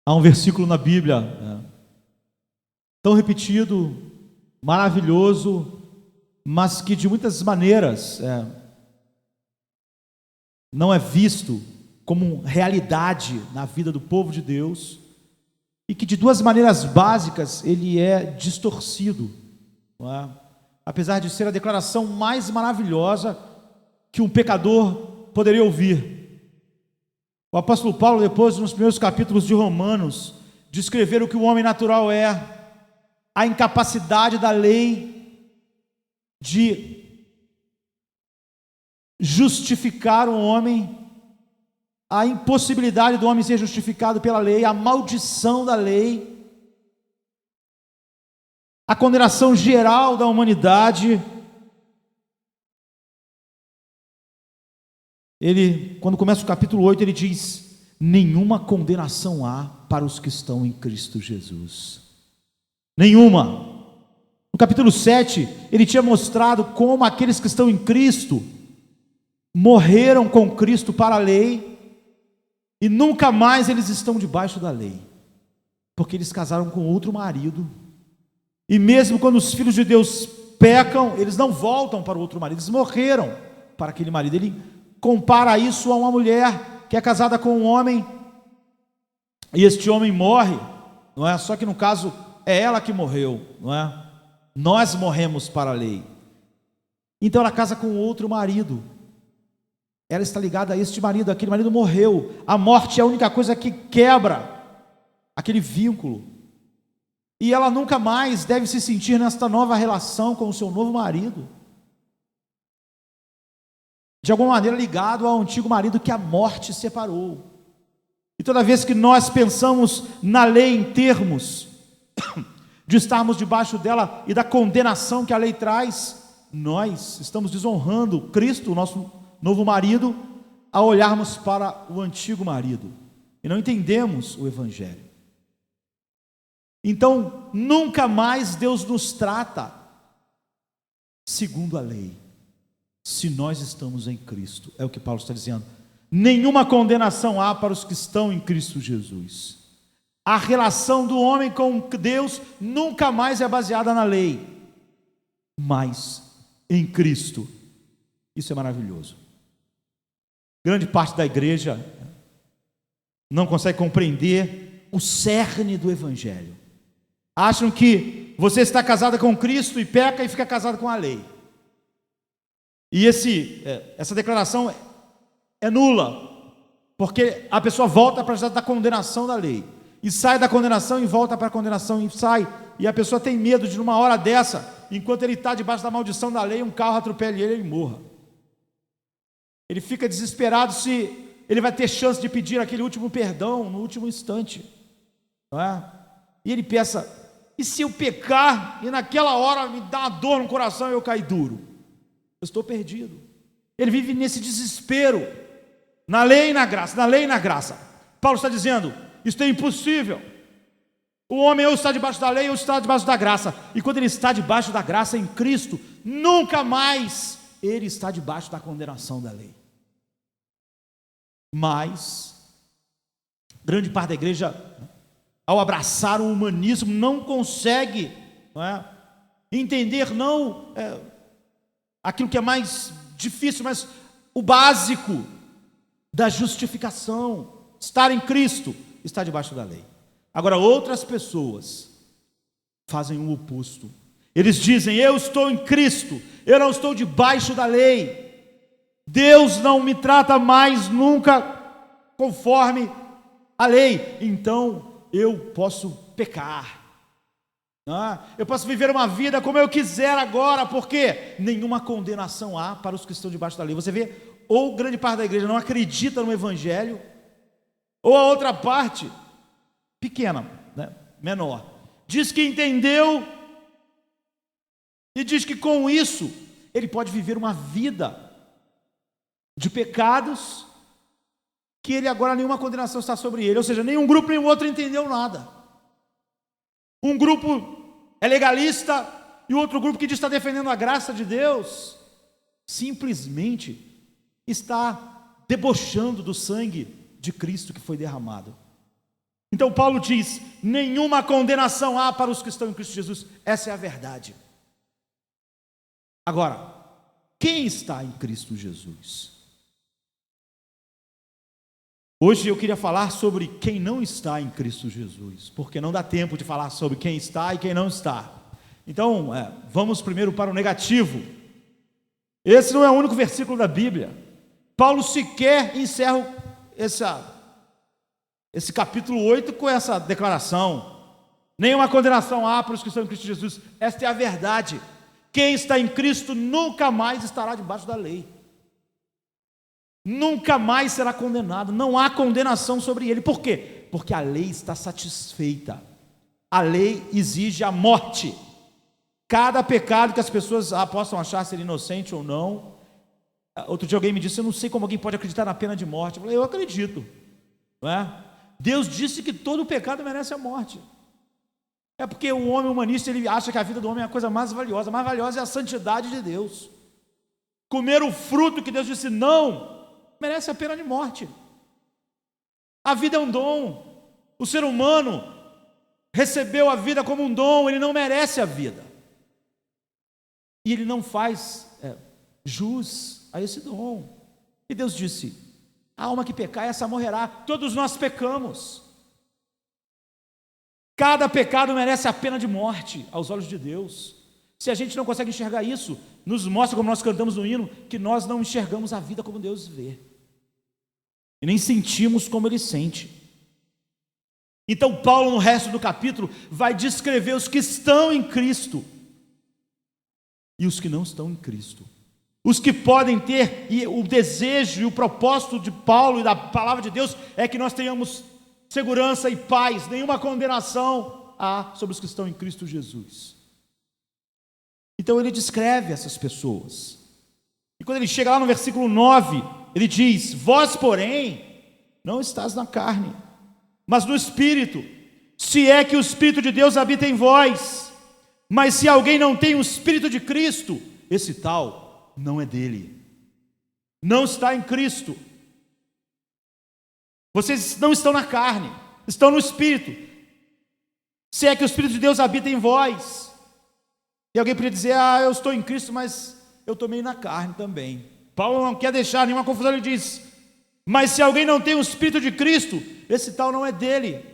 Há um versículo na Bíblia, tão repetido, maravilhoso, mas que de muitas maneiras não é visto como realidade na vida do povo de Deus, e que de duas maneiras básicas ele é distorcido, não é? Apesar de ser a declaração mais maravilhosa que um pecador poderia ouvir. O apóstolo Paulo, depois, nos primeiros capítulos de Romanos, descrever o que o homem natural é, a incapacidade da lei de justificar o homem, a impossibilidade do homem ser justificado pela lei, a maldição da lei, a condenação geral da humanidade. Ele, quando começa o capítulo 8, ele diz: nenhuma condenação há para os que estão em Cristo Jesus. Nenhuma. No capítulo 7, ele tinha mostrado como aqueles que estão em Cristo morreram com Cristo para a lei, e nunca mais eles estão debaixo da lei, porque eles casaram com outro marido, e mesmo quando os filhos de Deus pecam, eles não voltam para o outro marido, eles morreram para aquele marido. Ele compara isso a uma mulher que é casada com um homem, e este homem morre, não é? Só que no caso é ela que morreu, não é? Nós morremos para a lei. Então ela casa com outro marido, ela está ligada a este marido, aquele marido morreu. A morte é a única coisa que quebra aquele vínculo, e ela nunca mais deve se sentir nesta nova relação com o seu novo marido, de alguma maneira ligado ao antigo marido que a morte separou. E toda vez que nós pensamos na lei em termos de estarmos debaixo dela e da condenação que a lei traz, nós estamos desonrando Cristo, o nosso novo marido, ao olharmos para o antigo marido, e não entendemos o Evangelho. Então, nunca mais Deus nos trata segundo a lei, se nós estamos em Cristo. É o que Paulo está dizendo. Nenhuma condenação há para os que estão em Cristo Jesus. A relação do homem com Deus nunca mais é baseada na lei, mas em Cristo. Isso é maravilhoso. Grande parte da igreja não consegue compreender o cerne do Evangelho. Acham que você está casada com Cristo e peca e fica casado com a lei. E essa declaração é nula, porque a pessoa volta para a da condenação da lei, e sai da condenação e volta para a condenação, e sai, e a pessoa tem medo de numa hora dessa, enquanto ele está debaixo da maldição da lei, um carro atropele ele e ele morra. Ele fica desesperado se ele vai ter chance de pedir aquele último perdão no último instante, não é? E ele pensa: e se eu pecar e naquela hora me dá uma dor no coração e eu cair duro? Eu estou perdido. Ele vive nesse desespero, na lei e na graça, na lei e na graça. Paulo está dizendo: isso é impossível. O homem ou está debaixo da lei ou está debaixo da graça, e quando ele está debaixo da graça em Cristo, nunca mais ele está debaixo da condenação da lei. Mas grande parte da igreja, ao abraçar o humanismo, não consegue, não é, entender aquilo que é mais difícil, mas o básico da justificação, estar em Cristo, estar debaixo da lei. Agora, outras pessoas fazem o oposto. Eles dizem: eu estou em Cristo, eu não estou debaixo da lei. Deus não me trata mais nunca conforme a lei, então eu posso pecar, eu posso viver uma vida como eu quiser agora, porque nenhuma condenação há para os que estão debaixo da lei. Você vê, ou grande parte da igreja não acredita no Evangelho, ou a outra parte, pequena, menor, diz que entendeu, e diz que com isso ele pode viver uma vida de pecados, que ele agora nenhuma condenação está sobre ele. Ou seja, nenhum grupo nem o outro entendeu nada. Um grupo é legalista e o outro grupo que diz que está defendendo a graça de Deus, simplesmente está debochando do sangue de Cristo que foi derramado. Então Paulo diz: nenhuma condenação há para os que estão em Cristo Jesus. Essa é a verdade. Agora, quem está em Cristo Jesus? Hoje eu queria falar sobre quem não está em Cristo Jesus, porque não dá tempo de falar sobre quem está e quem não está. Então, vamos primeiro para o negativo. Esse não é o único versículo da Bíblia. Paulo sequer encerra esse capítulo 8 com essa declaração: nenhuma condenação há para os que estão em Cristo Jesus. Esta é a verdade. Quem está em Cristo nunca mais estará debaixo da lei, nunca mais será condenado, não há condenação sobre ele. Por quê? Porque a lei está satisfeita. A lei exige a morte. Cada pecado que as pessoas possam achar ser inocente ou não. Outro dia alguém me disse: eu não sei como alguém pode acreditar na pena de morte. Eu falei: eu acredito, não é? Deus disse que todo pecado merece a morte. É porque o homem humanista, ele acha que a vida do homem é a coisa mais valiosa. A mais valiosa é a santidade de Deus. Comer o fruto que Deus disse não, merece a pena de morte. A vida é um dom. O ser humano recebeu a vida como um dom, ele não merece a vida. E ele não faz jus a esse dom. E Deus disse: a alma que pecar, essa morrerá. Todos nós pecamos. Cada pecado merece a pena de morte aos olhos de Deus. Se a gente não consegue enxergar isso, nos mostra, como nós cantamos no hino, que nós não enxergamos a vida como Deus vê. E nem sentimos como Ele sente. Então Paulo, no resto do capítulo, vai descrever os que estão em Cristo e os que não estão em Cristo. Os que podem ter, e o desejo e o propósito de Paulo e da palavra de Deus é que nós tenhamos segurança e paz. Nenhuma condenação há sobre os que estão em Cristo Jesus. Então ele descreve essas pessoas. E quando ele chega lá no versículo 9, ele diz: vós, porém, não estás na carne, mas no Espírito, se é que o Espírito de Deus habita em vós. Mas se alguém não tem o Espírito de Cristo, esse tal não é dele. Não está em Cristo. Vocês não estão na carne, estão no Espírito. Se é que o Espírito de Deus habita em vós. E alguém podia dizer: eu estou em Cristo, mas eu estou meio na carne também. Paulo não quer deixar nenhuma confusão, ele diz: mas se alguém não tem o Espírito de Cristo, esse tal não é dele.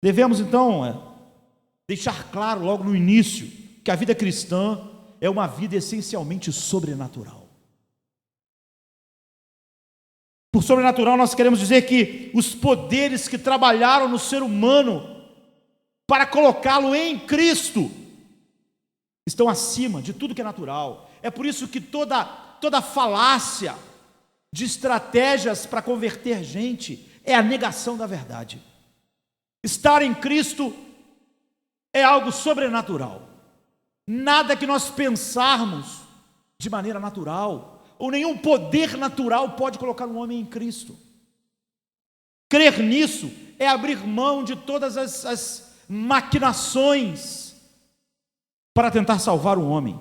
Devemos então deixar claro logo no início que a vida cristã é uma vida essencialmente sobrenatural. Por sobrenatural nós queremos dizer que os poderes que trabalharam no ser humano para colocá-lo em Cristo estão acima de tudo que é natural. É por isso que toda falácia de estratégias para converter gente é a negação da verdade. Estar em Cristo é algo sobrenatural. Nada que nós pensarmos de maneira natural, ou nenhum poder natural pode colocar um homem em Cristo. Crer nisso é abrir mão de todas as maquinações para tentar salvar o homem.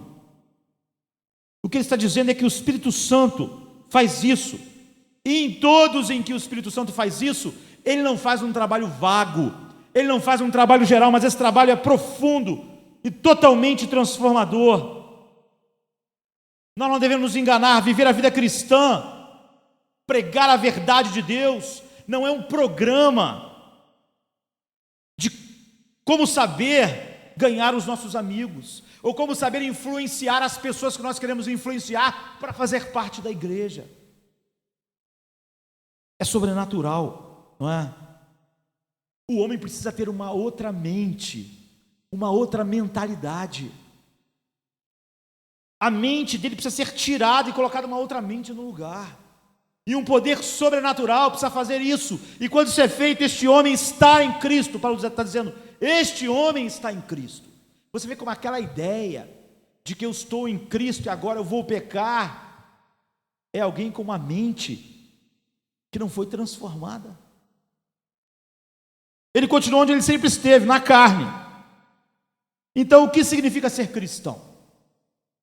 O que ele está dizendo é que o Espírito Santo faz isso, e em todos em que o Espírito Santo faz isso, ele não faz um trabalho vago, ele não faz um trabalho geral, mas esse trabalho é profundo e totalmente transformador. Nós não devemos nos enganar. Viver a vida cristã, pregar a verdade de Deus, não é um programa de como saber ganhar os nossos amigos, ou como saber influenciar as pessoas que nós queremos influenciar para fazer parte da igreja. É sobrenatural, não é? O homem precisa ter uma outra mente, uma outra mentalidade. A mente dele precisa ser tirada e colocada uma outra mente no lugar. E um poder sobrenatural precisa fazer isso. E quando isso é feito, este homem está em Cristo. Paulo está dizendo: este homem está em Cristo. Você vê como aquela ideia de que eu estou em Cristo e agora eu vou pecar, é alguém com uma mente que não foi transformada. Ele continua onde ele sempre esteve, na carne. Então, o que significa ser cristão?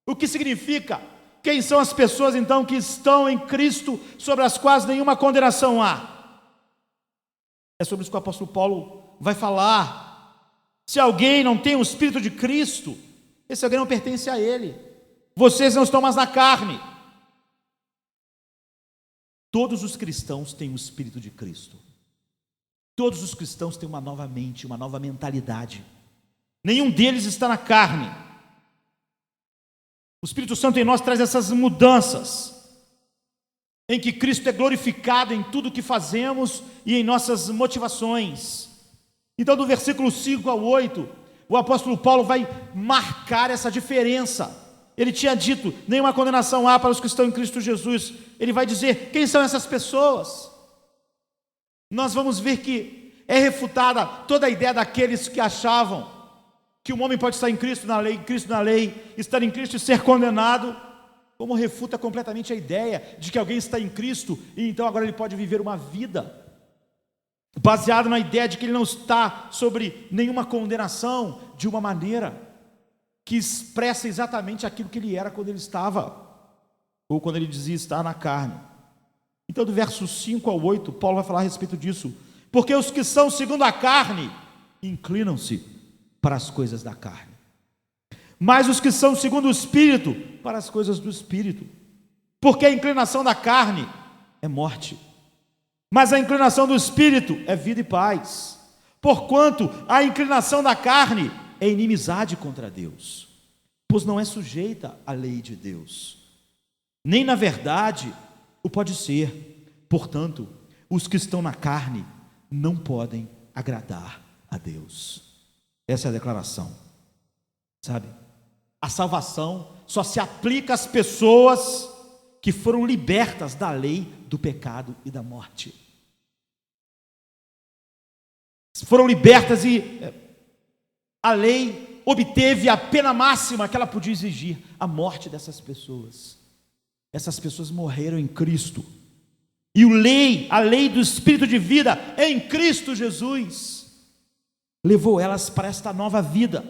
O que significa? Quem são as pessoas então que estão em Cristo, sobre as quais nenhuma condenação há? É sobre isso que o apóstolo Paulo vai falar. Se alguém não tem o Espírito de Cristo, esse alguém não pertence a Ele. Vocês não estão mais na carne. Todos os cristãos têm o Espírito de Cristo. Todos os cristãos têm uma nova mente, uma nova mentalidade. Nenhum deles está na carne. O Espírito Santo em nós traz essas mudanças, em que Cristo é glorificado em tudo que fazemos e em nossas motivações. Então, do versículo 5 ao 8, o apóstolo Paulo vai marcar essa diferença. Ele tinha dito, nenhuma condenação há para os que estão em Cristo Jesus. Ele vai dizer, quem são essas pessoas? Nós vamos ver que é refutada toda a ideia daqueles que achavam que um homem pode estar em Cristo na lei, estar em Cristo e ser condenado, como refuta completamente a ideia de que alguém está em Cristo e então agora ele pode viver uma vida baseado na ideia de que ele não está sobre nenhuma condenação, de uma maneira que expressa exatamente aquilo que ele era quando ele estava, ou quando ele dizia estar na carne. Então, do verso 5 ao 8, Paulo vai falar a respeito disso. Porque os que são segundo a carne, inclinam-se para as coisas da carne. Mas os que são segundo o Espírito, para as coisas do Espírito. Porque a inclinação da carne é morte, mas a inclinação do Espírito é vida e paz. Porquanto a inclinação da carne é inimizade contra Deus, pois não é sujeita à lei de Deus, nem na verdade o pode ser. Portanto, os que estão na carne não podem agradar a Deus. Essa é a declaração, sabe? A salvação só se aplica às pessoas que foram libertas da lei do pecado e da morte. Foram libertas e a lei obteve a pena máxima que ela podia exigir, a morte dessas pessoas. Essas pessoas morreram em Cristo. E a lei do Espírito de vida em Cristo Jesus levou elas para esta nova vida,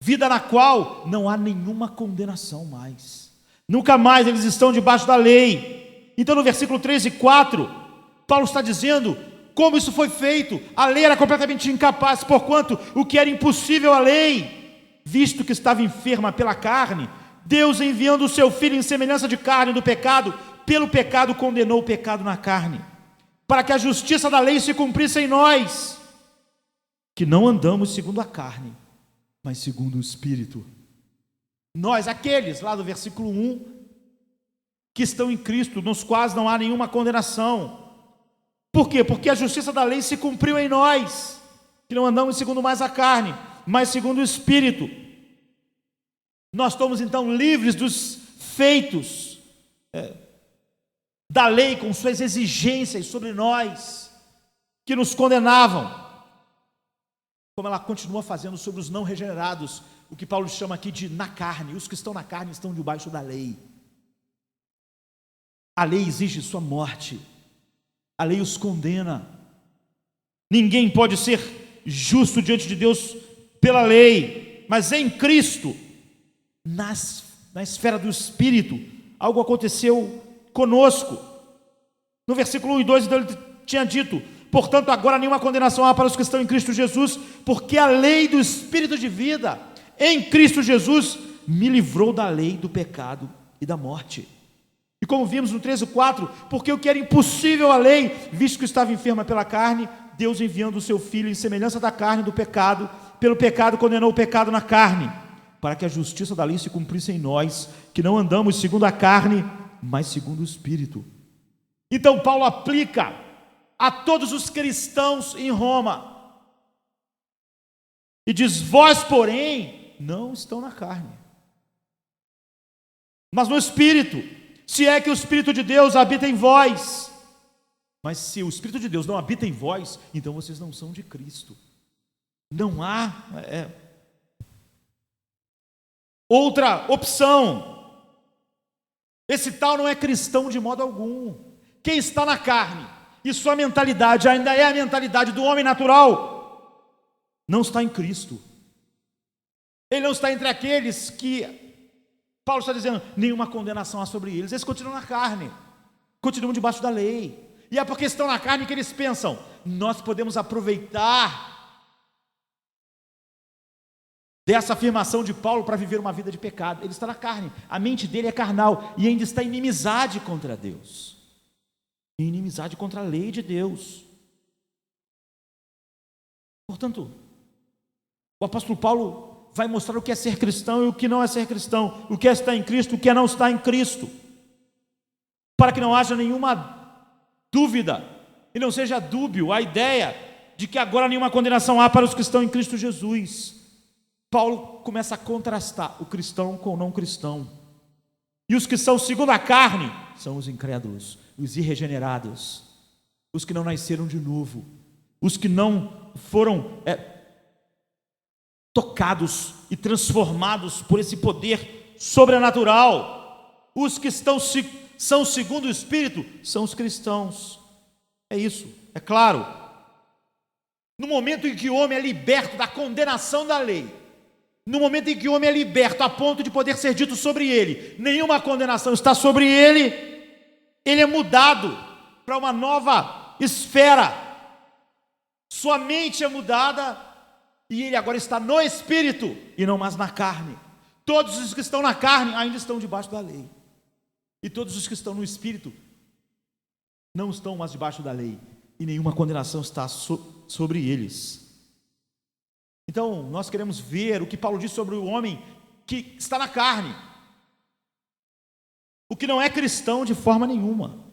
vida na qual não há nenhuma condenação mais. Nunca mais eles estão debaixo da lei. Então no versículo 3 e 4, Paulo está dizendo como isso foi feito. A lei era completamente incapaz, porquanto o que era impossível à lei, visto que estava enferma pela carne, Deus, enviando o seu Filho em semelhança de carne do pecado, pelo pecado condenou o pecado na carne, para que a justiça da lei se cumprisse em nós, que não andamos segundo a carne, mas segundo o Espírito. Nós, aqueles lá do versículo 1, que estão em Cristo, nos quais não há nenhuma condenação. Por quê? Porque a justiça da lei se cumpriu em nós, que não andamos segundo mais a carne, mas segundo o Espírito. Nós estamos então livres dos feitos da lei, com suas exigências sobre nós, que nos condenavam, como ela continua fazendo sobre os não regenerados, o que Paulo chama aqui de na carne. Os que estão na carne estão debaixo da lei. A lei exige sua morte, a lei os condena. Ninguém pode ser justo diante de Deus pela lei, mas em Cristo, na esfera do Espírito, algo aconteceu conosco. No versículo 1 e 2, então, ele tinha dito: portanto, agora nenhuma condenação há para os que estão em Cristo Jesus, porque a lei do Espírito de vida em Cristo Jesus me livrou da lei do pecado e da morte. E como vimos no 13:4, porque o que era impossível à lei, visto que estava enferma pela carne, Deus, enviando o seu Filho em semelhança da carne do pecado, pelo pecado condenou o pecado na carne, para que a justiça da lei se cumprisse em nós, que não andamos segundo a carne, mas segundo o Espírito. Então Paulo aplica a todos os cristãos em Roma e diz: vós, porém, não estão na carne, mas no Espírito, se é que o Espírito de Deus habita em vós. Mas se o Espírito de Deus não habita em vós, então vocês não são de Cristo. Não há outra opção. Esse tal não é cristão de modo algum. Quem está na carne e sua mentalidade ainda é a mentalidade do homem natural, não está em Cristo. Ele não está entre aqueles que Paulo está dizendo nenhuma condenação há sobre eles. Eles continuam na carne, continuam debaixo da lei. E é porque estão na carne que eles pensam: nós podemos aproveitar dessa afirmação de Paulo para viver uma vida de pecado. Ele está na carne, a mente dele é carnal e ainda está em inimizade contra Deus, em inimizade contra a lei de Deus. Portanto, o apóstolo Paulo vai mostrar o que é ser cristão e o que não é ser cristão, o que é estar em Cristo e o que é não estar em Cristo, para que não haja nenhuma dúvida e não seja dúbio a ideia de que agora nenhuma condenação há para os que estão em Cristo Jesus. Paulo começa a contrastar o cristão com o não cristão. E os que são segundo a carne são os incrédulos, os irregenerados, os que não nasceram de novo, os que não foram tocados e transformados por esse poder sobrenatural. Os que são segundo o Espírito são os cristãos. É isso, é claro. No momento em que o homem é liberto da condenação da lei, no momento em que o homem é liberto a ponto de poder ser dito sobre ele: nenhuma condenação está sobre ele, ele é mudado para uma nova esfera, sua mente é mudada e ele agora está no Espírito e não mais na carne. Todos os que estão na carne ainda estão debaixo da lei, e todos os que estão no Espírito não estão mais debaixo da lei, e nenhuma condenação está sobre eles. Então, nós queremos ver o que Paulo diz sobre o homem que está na carne, o que não é cristão de forma nenhuma.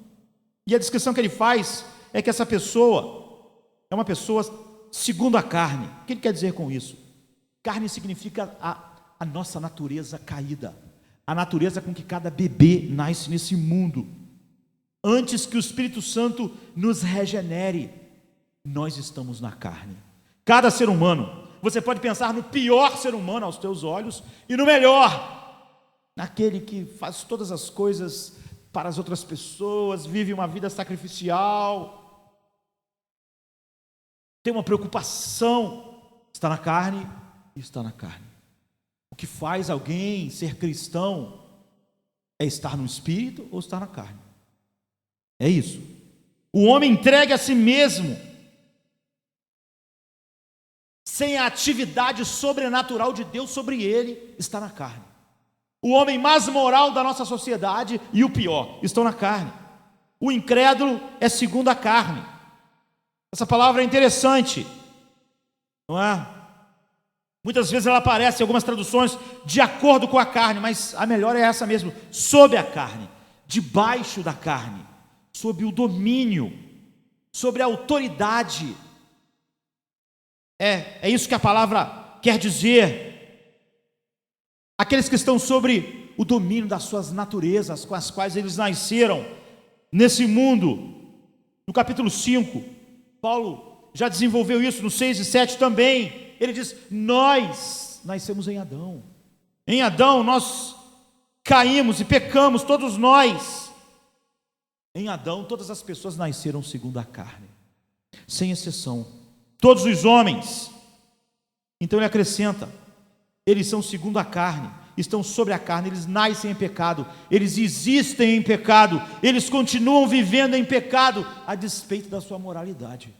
E a descrição que ele faz é que essa pessoa é uma pessoa segundo a carne. O que ele quer dizer com isso? Carne significa a nossa natureza caída, a natureza com que cada bebê nasce nesse mundo. Antes que o Espírito Santo nos regenere, nós estamos na carne. Cada ser humano, você pode pensar no pior ser humano aos teus olhos e no melhor, naquele que faz todas as coisas para as outras pessoas, vive uma vida sacrificial, tem uma preocupação, está na carne e está na carne. O que faz alguém ser cristão é estar no Espírito ou estar na carne. É isso. O homem entregue a si mesmo, sem a atividade sobrenatural de Deus sobre ele, está na carne. O homem mais moral da nossa sociedade e o pior estão na carne. O incrédulo é segundo a carne. Essa palavra é interessante, não é? Muitas vezes ela aparece em algumas traduções de acordo com a carne, mas a melhor é essa mesmo: sob a carne, debaixo da carne, sob o domínio, sobre a autoridade. É isso que a palavra quer dizer. Aqueles que estão sobre o domínio das suas naturezas, com as quais eles nasceram nesse mundo. No capítulo 5, Paulo já desenvolveu isso, no 6 e 7 também. Ele diz: nós nascemos em Adão. Em Adão nós caímos e pecamos, todos nós. Em Adão todas as pessoas nasceram segundo a carne, sem exceção. Todos os homens. Então ele acrescenta: eles são segundo a carne, estão sobre a carne, eles nascem em pecado, eles existem em pecado, eles continuam vivendo em pecado, a despeito da sua moralidade.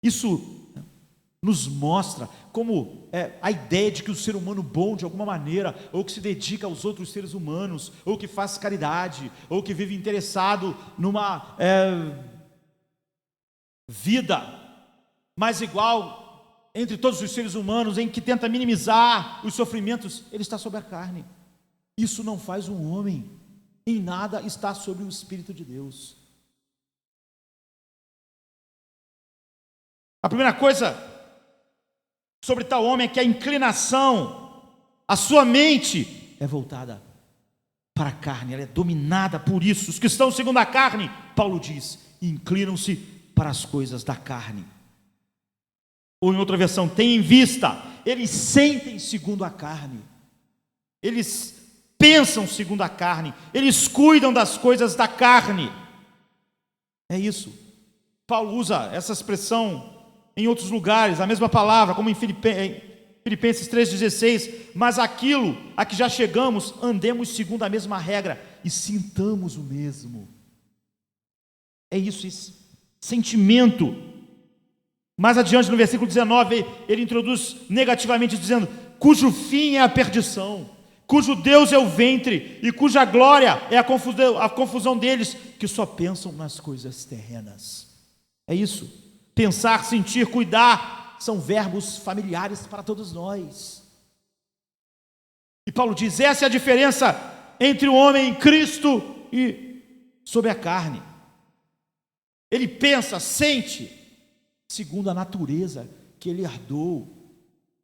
Isso nos mostra como a ideia de que o ser humano bom de alguma maneira, ou que se dedica aos outros seres humanos, ou que faz caridade, ou que vive interessado numa vida mais igual entre todos os seres humanos, em que tenta minimizar os sofrimentos, ele está sobre a carne. Isso não faz um homem, em nada está sobre o Espírito de Deus. A primeira coisa sobre tal homem é que a inclinação, a sua mente é voltada para a carne, ela é dominada por isso. Os que estão segundo a carne, Paulo diz, inclinam-se para as coisas da carne. Ou em outra versão, tem em vista, eles sentem segundo a carne, eles pensam segundo a carne, eles cuidam das coisas da carne. É isso. Paulo usa essa expressão em outros lugares, a mesma palavra, como em Filipenses 3,16, mas aquilo a que já chegamos, andemos segundo a mesma regra e sintamos o mesmo. É isso, esse sentimento. Mais adiante no versículo 19, ele introduz negativamente dizendo, cujo fim é a perdição, cujo Deus é o ventre e cuja glória é a confusão deles, que só pensam nas coisas terrenas. É isso, pensar, sentir, cuidar, são verbos familiares para todos nós. E Paulo diz, essa é a diferença entre o homem em Cristo e sob a carne. Ele pensa, sente, segundo a natureza que ele herdou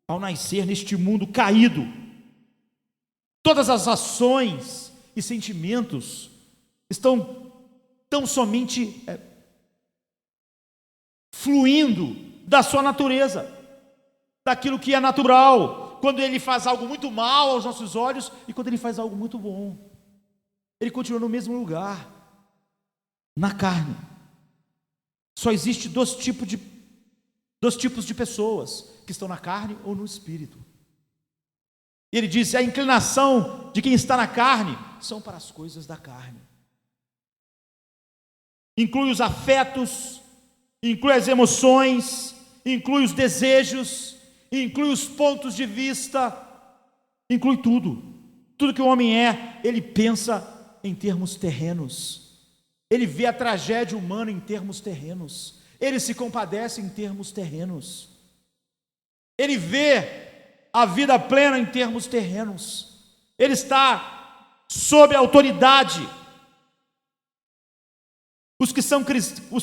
ao nascer neste mundo caído. Todas as ações e sentimentos estão tão somente fluindo da sua natureza, daquilo que é natural, quando ele faz algo muito mal aos nossos olhos e quando ele faz algo muito bom. Ele continua no mesmo lugar, na carne. Só existe dois tipos de pessoas, que estão na carne ou no espírito. E ele diz, a inclinação de quem está na carne são para as coisas da carne. Inclui os afetos, inclui as emoções, inclui os desejos, inclui os pontos de vista, inclui tudo. Tudo que o homem é, ele pensa em termos terrenos. Ele vê a tragédia humana em termos terrenos. Ele se compadece em termos terrenos. Ele vê a vida plena em termos terrenos. Ele está sob a autoridade. Os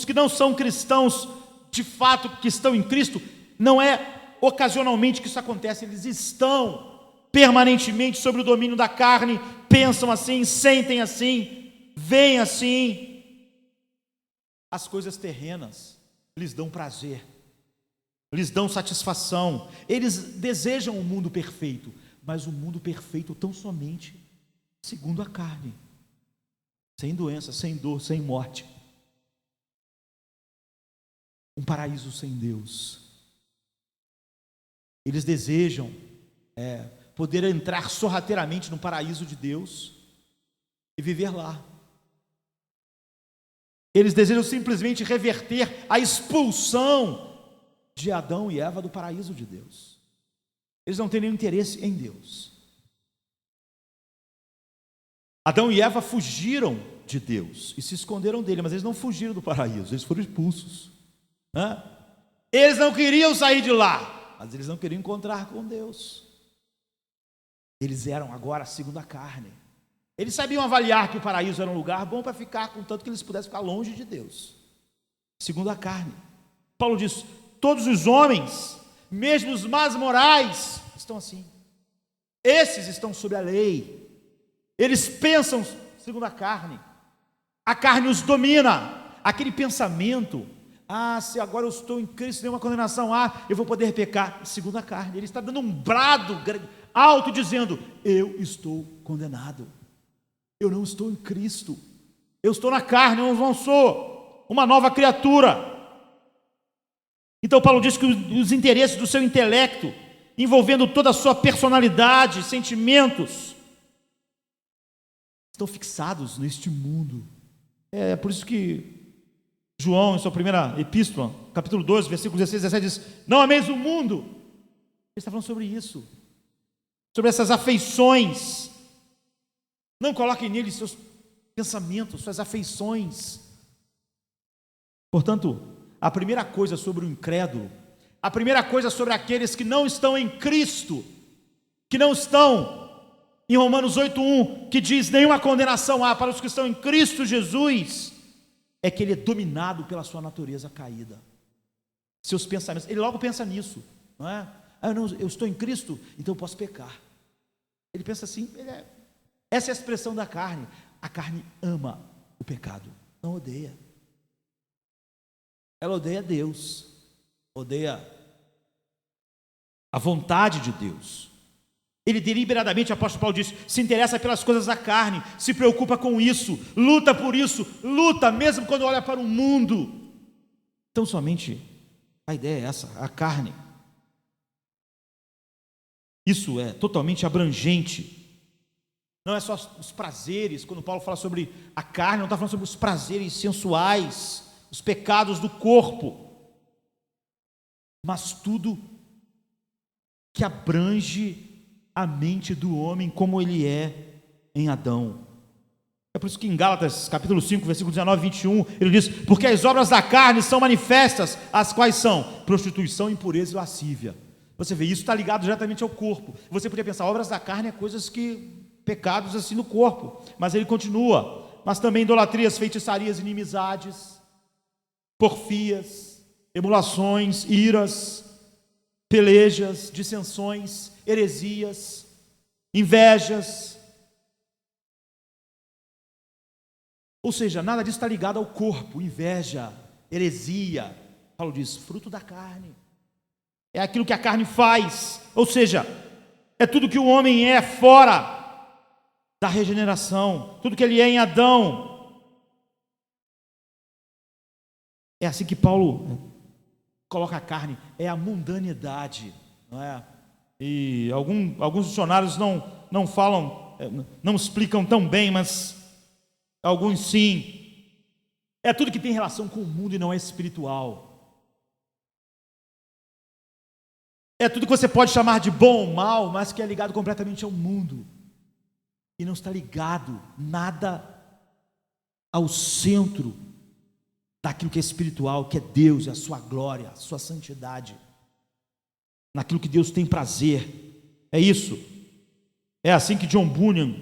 que não são cristãos, de fato, que estão em Cristo, não é ocasionalmente que isso acontece, eles estão permanentemente sob o domínio da carne, pensam assim, sentem assim, veem assim. As coisas terrenas lhes dão prazer, lhes dão satisfação, eles desejam um mundo perfeito, mas o mundo perfeito tão somente segundo a carne, sem doença, sem dor, sem morte, um paraíso sem Deus. Eles desejam poder entrar sorrateiramente no paraíso de Deus e viver lá. Eles desejam simplesmente reverter a expulsão de Adão e Eva do paraíso de Deus. Eles não têm nenhum interesse em Deus. Adão e Eva fugiram de Deus e se esconderam dele, mas eles não fugiram do paraíso, eles foram expulsos. Eles não queriam sair de lá, mas eles não queriam encontrar com Deus. Eles eram agora segundo a carne. Eles sabiam avaliar que o paraíso era um lugar bom para ficar, contanto que eles pudessem ficar longe de Deus, segundo a carne. Paulo diz, todos os homens, mesmo os mais morais, estão assim. Esses estão sob a lei. Eles pensam segundo a carne os domina. Aquele pensamento, se agora eu estou em Cristo, nenhuma condenação há, eu vou poder pecar, segundo a carne. Ele está dando um brado alto, dizendo, eu estou condenado, eu não estou em Cristo, eu estou na carne, eu não sou uma nova criatura. Então Paulo diz que os interesses do seu intelecto, envolvendo toda a sua personalidade, sentimentos, estão fixados neste mundo. É por isso que João, em sua primeira epístola, capítulo 12, versículo 16 e 17, diz, não ameis o mundo. Ele está falando sobre isso, sobre essas afeições. Não coloquem nele seus pensamentos, suas afeições. Portanto, a primeira coisa sobre o incrédulo, a primeira coisa sobre aqueles que não estão em Cristo, que não estão em Romanos 8:1, que diz, nenhuma condenação há para os que estão em Cristo Jesus, é que ele é dominado pela sua natureza caída. Seus pensamentos, ele logo pensa nisso, não é? Eu estou em Cristo, então eu posso pecar. Ele pensa assim, essa é a expressão da carne. A carne ama o pecado, não odeia. Ela odeia Deus, odeia a vontade de Deus. Ele deliberadamente, o apóstolo Paulo diz, se interessa pelas coisas da carne, se preocupa com isso, luta por isso, luta mesmo quando olha para o mundo. Então somente a ideia é essa, a carne. Isso é totalmente abrangente. Não é só os prazeres, quando Paulo fala sobre a carne, não está falando sobre os prazeres sensuais, os pecados do corpo, mas tudo que abrange a mente do homem como ele é em Adão. É por isso que em Gálatas, capítulo 5, versículo 19 e 21, ele diz: porque as obras da carne são manifestas, as quais são prostituição, impureza e lascívia. Você vê, isso está ligado diretamente ao corpo. Você podia pensar, obras da carne é coisas que, pecados assim no corpo, mas ele continua, mas também idolatrias, feitiçarias, inimizades, porfias, emulações, iras, pelejas, dissensões, heresias, invejas. Ou seja, nada disso está ligado ao corpo. Inveja, heresia, Paulo diz, fruto da carne, é aquilo que a carne faz, ou seja, é tudo que o homem é fora da regeneração, tudo que ele é em Adão. É assim que Paulo coloca a carne, é a mundanidade, não é? E alguns dicionários não falam, não explicam tão bem, mas alguns sim. É tudo que tem relação com o mundo e não é espiritual. É tudo que você pode chamar de bom ou mal, mas que é ligado completamente ao mundo e não está ligado nada ao centro daquilo que é espiritual, que é Deus, a sua glória, a sua santidade, naquilo que Deus tem prazer. É isso. É assim que John Bunyan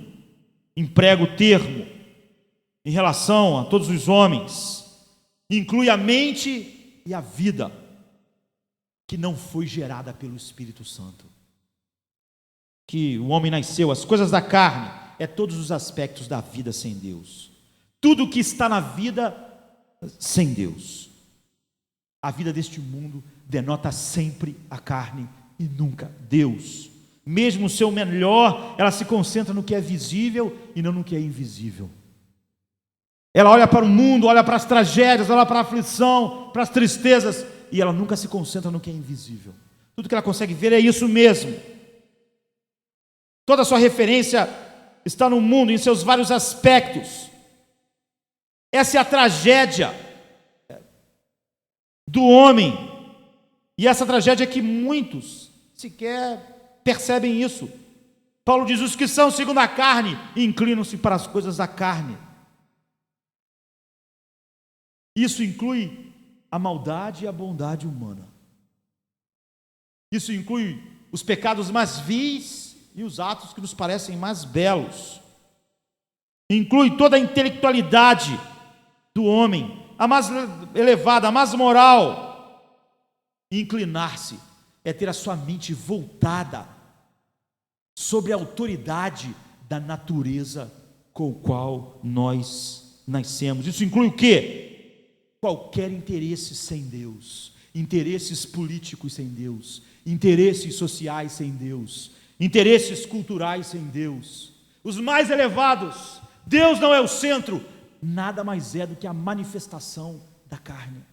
emprega o termo em relação a todos os homens. Inclui a mente e a vida que não foi gerada pelo Espírito Santo. Que o homem nasceu, as coisas da carne, é todos os aspectos da vida sem Deus. Tudo que está na vida sem Deus. A vida deste mundo denota sempre a carne e nunca Deus. Mesmo o seu melhor, ela se concentra no que é visível e não no que é invisível. Ela olha para o mundo, olha para as tragédias, olha para a aflição, para as tristezas, e ela nunca se concentra no que é invisível. Tudo que ela consegue ver é isso mesmo. Toda a sua referência está no mundo, em seus vários aspectos. Essa é a tragédia do homem. E essa tragédia é que muitos sequer percebem isso. Paulo diz, os que são segundo a carne, inclinam-se para as coisas da carne. Isso inclui a maldade e a bondade humana. Isso inclui os pecados mais vis e os atos que nos parecem mais belos. Inclui toda a intelectualidade do homem, a mais elevada, a mais moral. Inclinar-se é ter a sua mente voltada sobre a autoridade da natureza com a qual nós nascemos. Isso inclui o quê? Qualquer interesse sem Deus, interesses políticos sem Deus, interesses sociais sem Deus, interesses culturais sem Deus, os mais elevados. Deus não é o centro, nada mais é do que a manifestação da carne.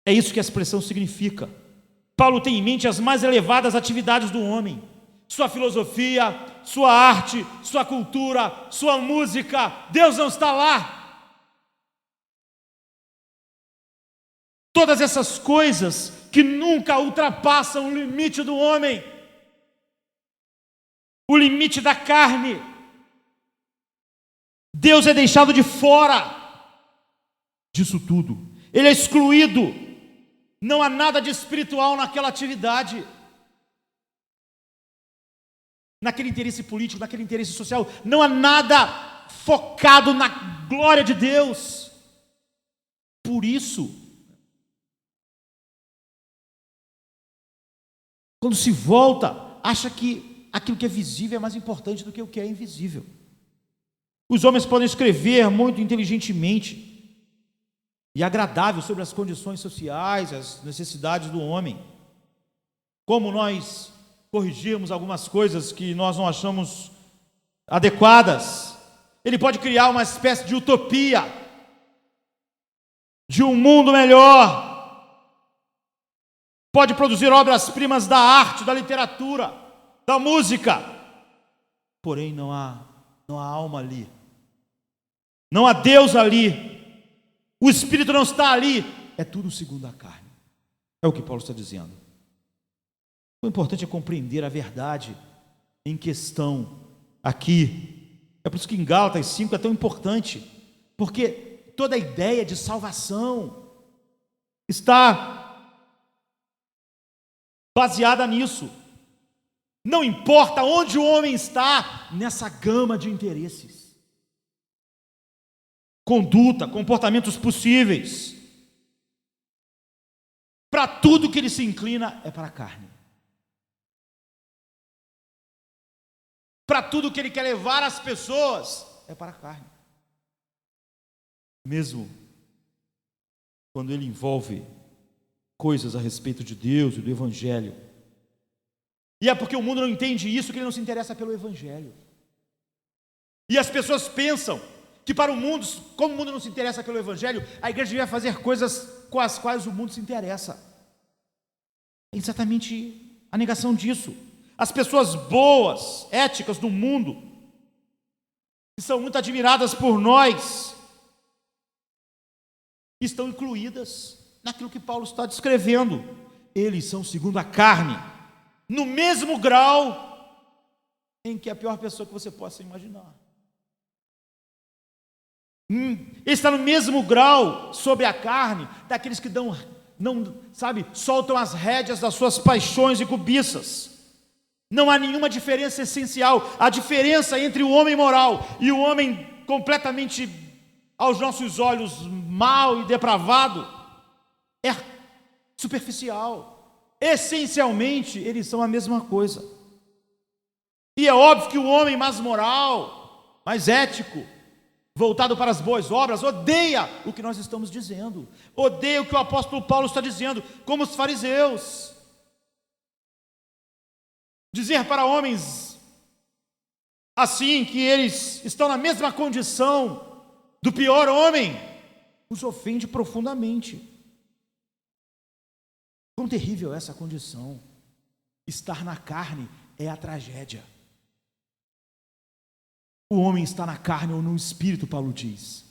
É isso que a expressão significa. Paulo tem em mente as mais elevadas atividades do homem, sua filosofia, sua arte, sua cultura, sua música. Deus não está lá. Todas essas coisas que nunca ultrapassam o limite do homem, o limite da carne. Deus é deixado de fora disso tudo. Ele é excluído. Não há nada de espiritual naquela atividade, naquele interesse político, naquele interesse social. Não há nada focado na glória de Deus. Por isso, quando se volta, acha que aquilo que é visível é mais importante do que o que é invisível. Os homens podem escrever muito inteligentemente e agradável sobre as condições sociais, as necessidades do homem. Como nós corrigirmos algumas coisas que nós não achamos adequadas. Ele pode criar uma espécie de utopia, de um mundo melhor. pode produzir obras-primas da arte, da literatura, da música, porém não há alma ali, não há Deus ali, o Espírito não está ali, é tudo segundo a carne. É o que Paulo está dizendo. O importante é compreender a verdade em questão aqui. É por isso que em Gálatas 5 é tão importante, porque toda a ideia de salvação está baseada nisso. Não importa onde o homem está nessa gama de interesses, conduta, comportamentos possíveis, para tudo que ele se inclina é para a carne. Para tudo que ele quer levar as pessoas é para a carne. Mesmo quando ele envolve coisas a respeito de Deus e do Evangelho. E é porque o mundo não entende isso que ele não se interessa pelo Evangelho. E as pessoas pensam que para o mundo, como o mundo não se interessa pelo Evangelho, a igreja devia fazer coisas com as quais o mundo se interessa. É exatamente a negação disso. As pessoas boas, éticas do mundo, que são muito admiradas por nós, estão incluídas naquilo que Paulo está descrevendo. Eles são segundo a carne, no mesmo grau em que a pior pessoa que você possa imaginar. Ele está no mesmo grau sobre a carne daqueles que soltam as rédeas das suas paixões e cobiças. Não há nenhuma diferença essencial. A diferença entre o homem moral e o homem completamente, aos nossos olhos, mau e depravado, é superficial. Essencialmente, eles são a mesma coisa. E é óbvio que o homem mais moral, mais ético, voltado para as boas obras, odeia o que nós estamos dizendo, odeia o que o apóstolo Paulo está dizendo, como os fariseus. Dizer para homens assim que eles estão na mesma condição do pior homem, os ofende profundamente. Quão terrível é essa condição. Estar na carne é a tragédia. O homem está na carne ou no espírito, Paulo diz.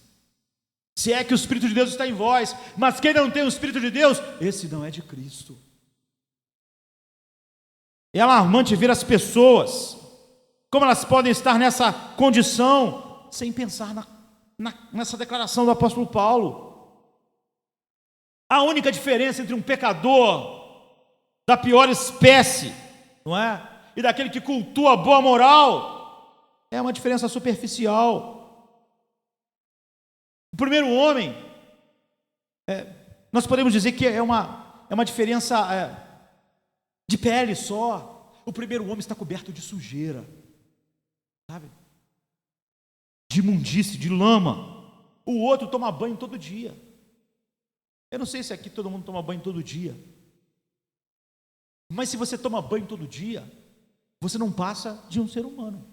Se é que o Espírito de Deus está em vós, mas quem não tem o Espírito de Deus, esse não é de Cristo. É alarmante ver as pessoas, como elas podem estar nessa condição, sem pensar nessa declaração do apóstolo Paulo. A única diferença entre um pecador da pior espécie, não é? E daquele que cultua a boa moral, é uma diferença superficial. O primeiro homem, nós podemos dizer que é uma diferença de pele só. O primeiro homem está coberto de sujeira, sabe? De imundície, de lama. O outro toma banho todo dia. Eu não sei se aqui todo mundo toma banho todo dia, mas se você toma banho todo dia, você não passa de um ser humano.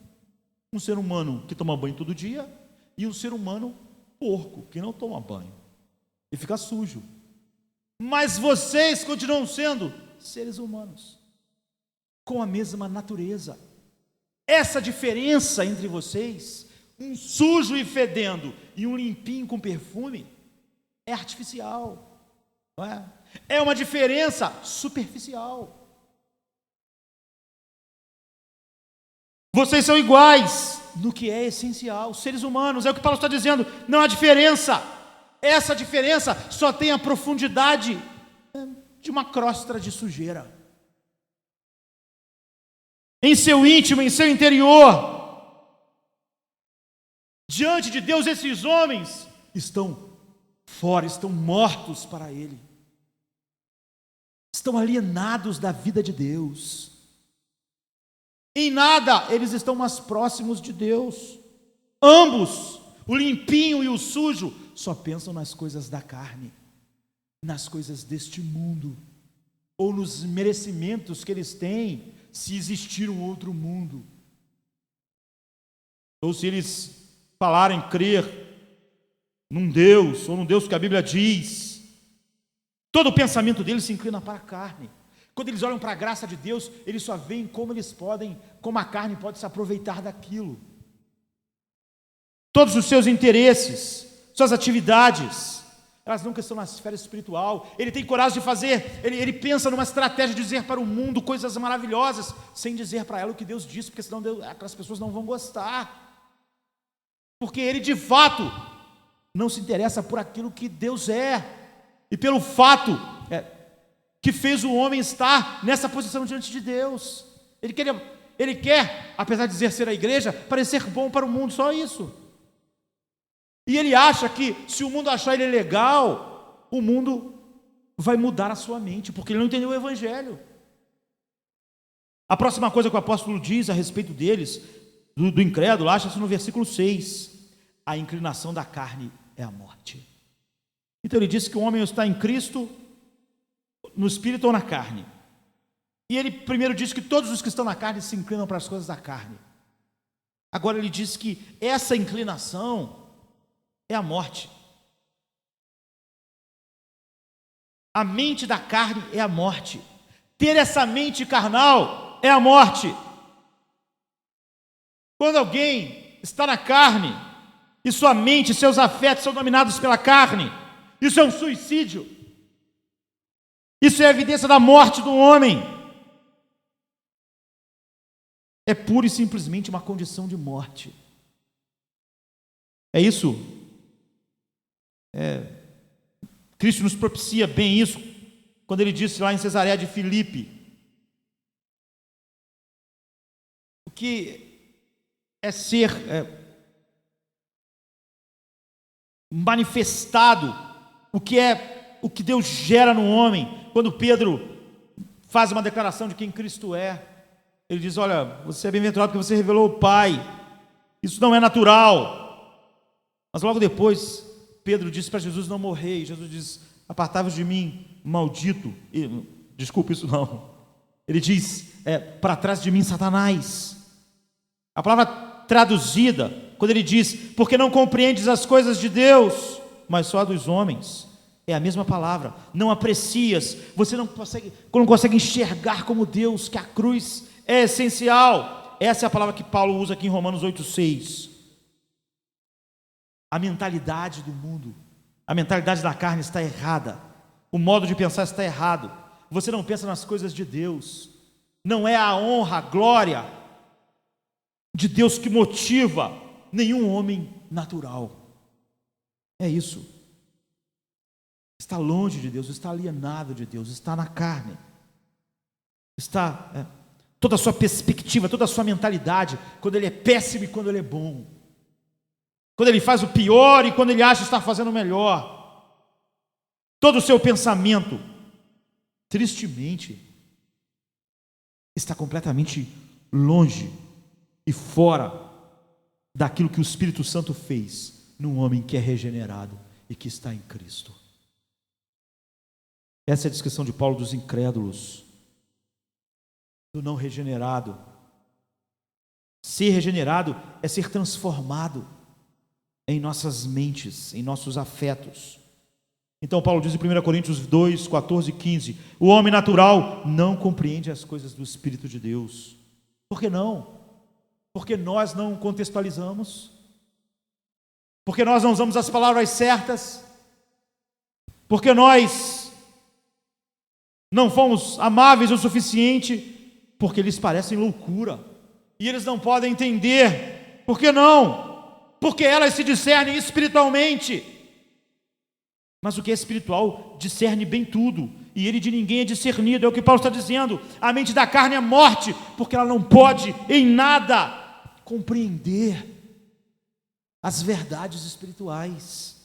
Um ser humano que toma banho todo dia e um ser humano porco, que não toma banho e fica sujo. Mas vocês continuam sendo seres humanos, com a mesma natureza. Essa diferença entre vocês, um sujo e fedendo e um limpinho com perfume, é artificial, não é? É uma diferença superficial. Vocês são iguais no que é essencial, seres humanos, é o que Paulo está dizendo, não há diferença. Essa diferença só tem a profundidade de uma crosta de sujeira. Em seu íntimo, em seu interior, diante de Deus, esses homens estão fora, estão mortos para Ele, estão alienados da vida de Deus. Em nada eles estão mais próximos de Deus. Ambos, o limpinho e o sujo, só pensam nas coisas da carne, nas coisas deste mundo, ou nos merecimentos que eles têm, se existir um outro mundo, ou se eles falarem crer num Deus, ou num Deus que a Bíblia diz. Todo o pensamento deles se inclina para a carne. Quando eles olham para a graça de Deus, eles só veem como a carne pode se aproveitar daquilo. Todos os seus interesses, suas atividades, elas nunca estão na esfera espiritual. Ele tem coragem de fazer, ele pensa numa estratégia de dizer para o mundo coisas maravilhosas, sem dizer para ela o que Deus disse, porque senão aquelas pessoas não vão gostar. Porque ele de fato não se interessa por aquilo que Deus é, e pelo fato que fez o homem estar nessa posição diante de Deus. Ele quer, apesar de dizer ser a igreja, parecer bom para o mundo, só isso. E ele acha que se o mundo achar ele legal, o mundo vai mudar a sua mente, porque ele não entendeu o evangelho. A próxima coisa que o apóstolo diz a respeito deles, do incrédulo, acha-se no versículo 6. A inclinação da carne é a morte. Então ele diz que o homem está em Cristo, no espírito ou na carne. E ele primeiro diz que todos os que estão na carne se inclinam para as coisas da carne. Agora ele diz que essa inclinação é a morte. A mente da carne é a morte. Ter essa mente carnal é a morte. Quando alguém está na carne e sua mente, seus afetos são dominados pela carne, isso é um suicídio. Isso é evidência da morte do homem. É pura e simplesmente uma condição de morte. É isso. Cristo nos propicia bem isso, quando ele disse lá em Cesareia de Filipe, o que é ser manifestado, o que Deus gera no homem. Quando Pedro faz uma declaração de quem Cristo é, ele diz: olha, você é bem-aventurado porque você revelou o Pai, isso não é natural. Mas logo depois Pedro disse para Jesus não morrer, e Jesus diz: apartai-vos de mim, maldito. Desculpe, isso não. Ele diz: para trás de mim, Satanás. A palavra traduzida, quando ele diz: porque não compreendes as coisas de Deus, mas só a dos homens, é a mesma palavra. Não aprecias, você não consegue enxergar como Deus, que a cruz é essencial. Essa é a palavra que Paulo usa aqui em Romanos 8,6. A mentalidade do mundo, a mentalidade da carne está errada, o modo de pensar está errado. Você não pensa nas coisas de Deus, não é a honra, a glória de Deus que motiva nenhum homem natural. É isso. Está longe de Deus, está alienado de Deus, está na carne, está toda a sua perspectiva, toda a sua mentalidade, quando ele é péssimo e quando ele é bom, quando ele faz o pior e quando ele acha estar fazendo o melhor. Todo o seu pensamento, tristemente, está completamente longe e fora daquilo que o Espírito Santo fez num homem que é regenerado e que está em Cristo. Essa é a descrição de Paulo dos incrédulos, do não regenerado. Ser regenerado é ser transformado em nossas mentes, em nossos afetos. Então Paulo diz em 1 Coríntios 2, 14 e 15: o homem natural não compreende as coisas do Espírito de Deus. Por que não? Porque nós não contextualizamos, porque nós não usamos as palavras certas, porque nós não fomos amáveis o suficiente, porque eles parecem loucura, e eles não podem entender. Por que não? Porque elas se discernem espiritualmente. Mas o que é espiritual discerne bem tudo, e ele de ninguém é discernido. É o que Paulo está dizendo. A mente da carne é morte, porque ela não pode em nada compreender as verdades espirituais.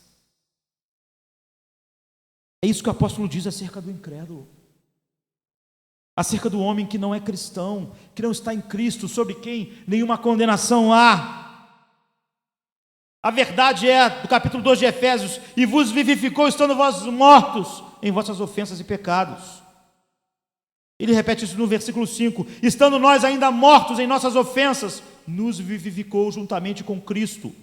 É isso que o apóstolo diz acerca do incrédulo, acerca do homem que não é cristão, que não está em Cristo, sobre quem nenhuma condenação há. A verdade é, do capítulo 2 de Efésios: e vos vivificou, estando vós mortos em vossas ofensas e pecados. Ele repete isso no versículo 5: estando nós ainda mortos em nossas ofensas, nos vivificou juntamente com Cristo.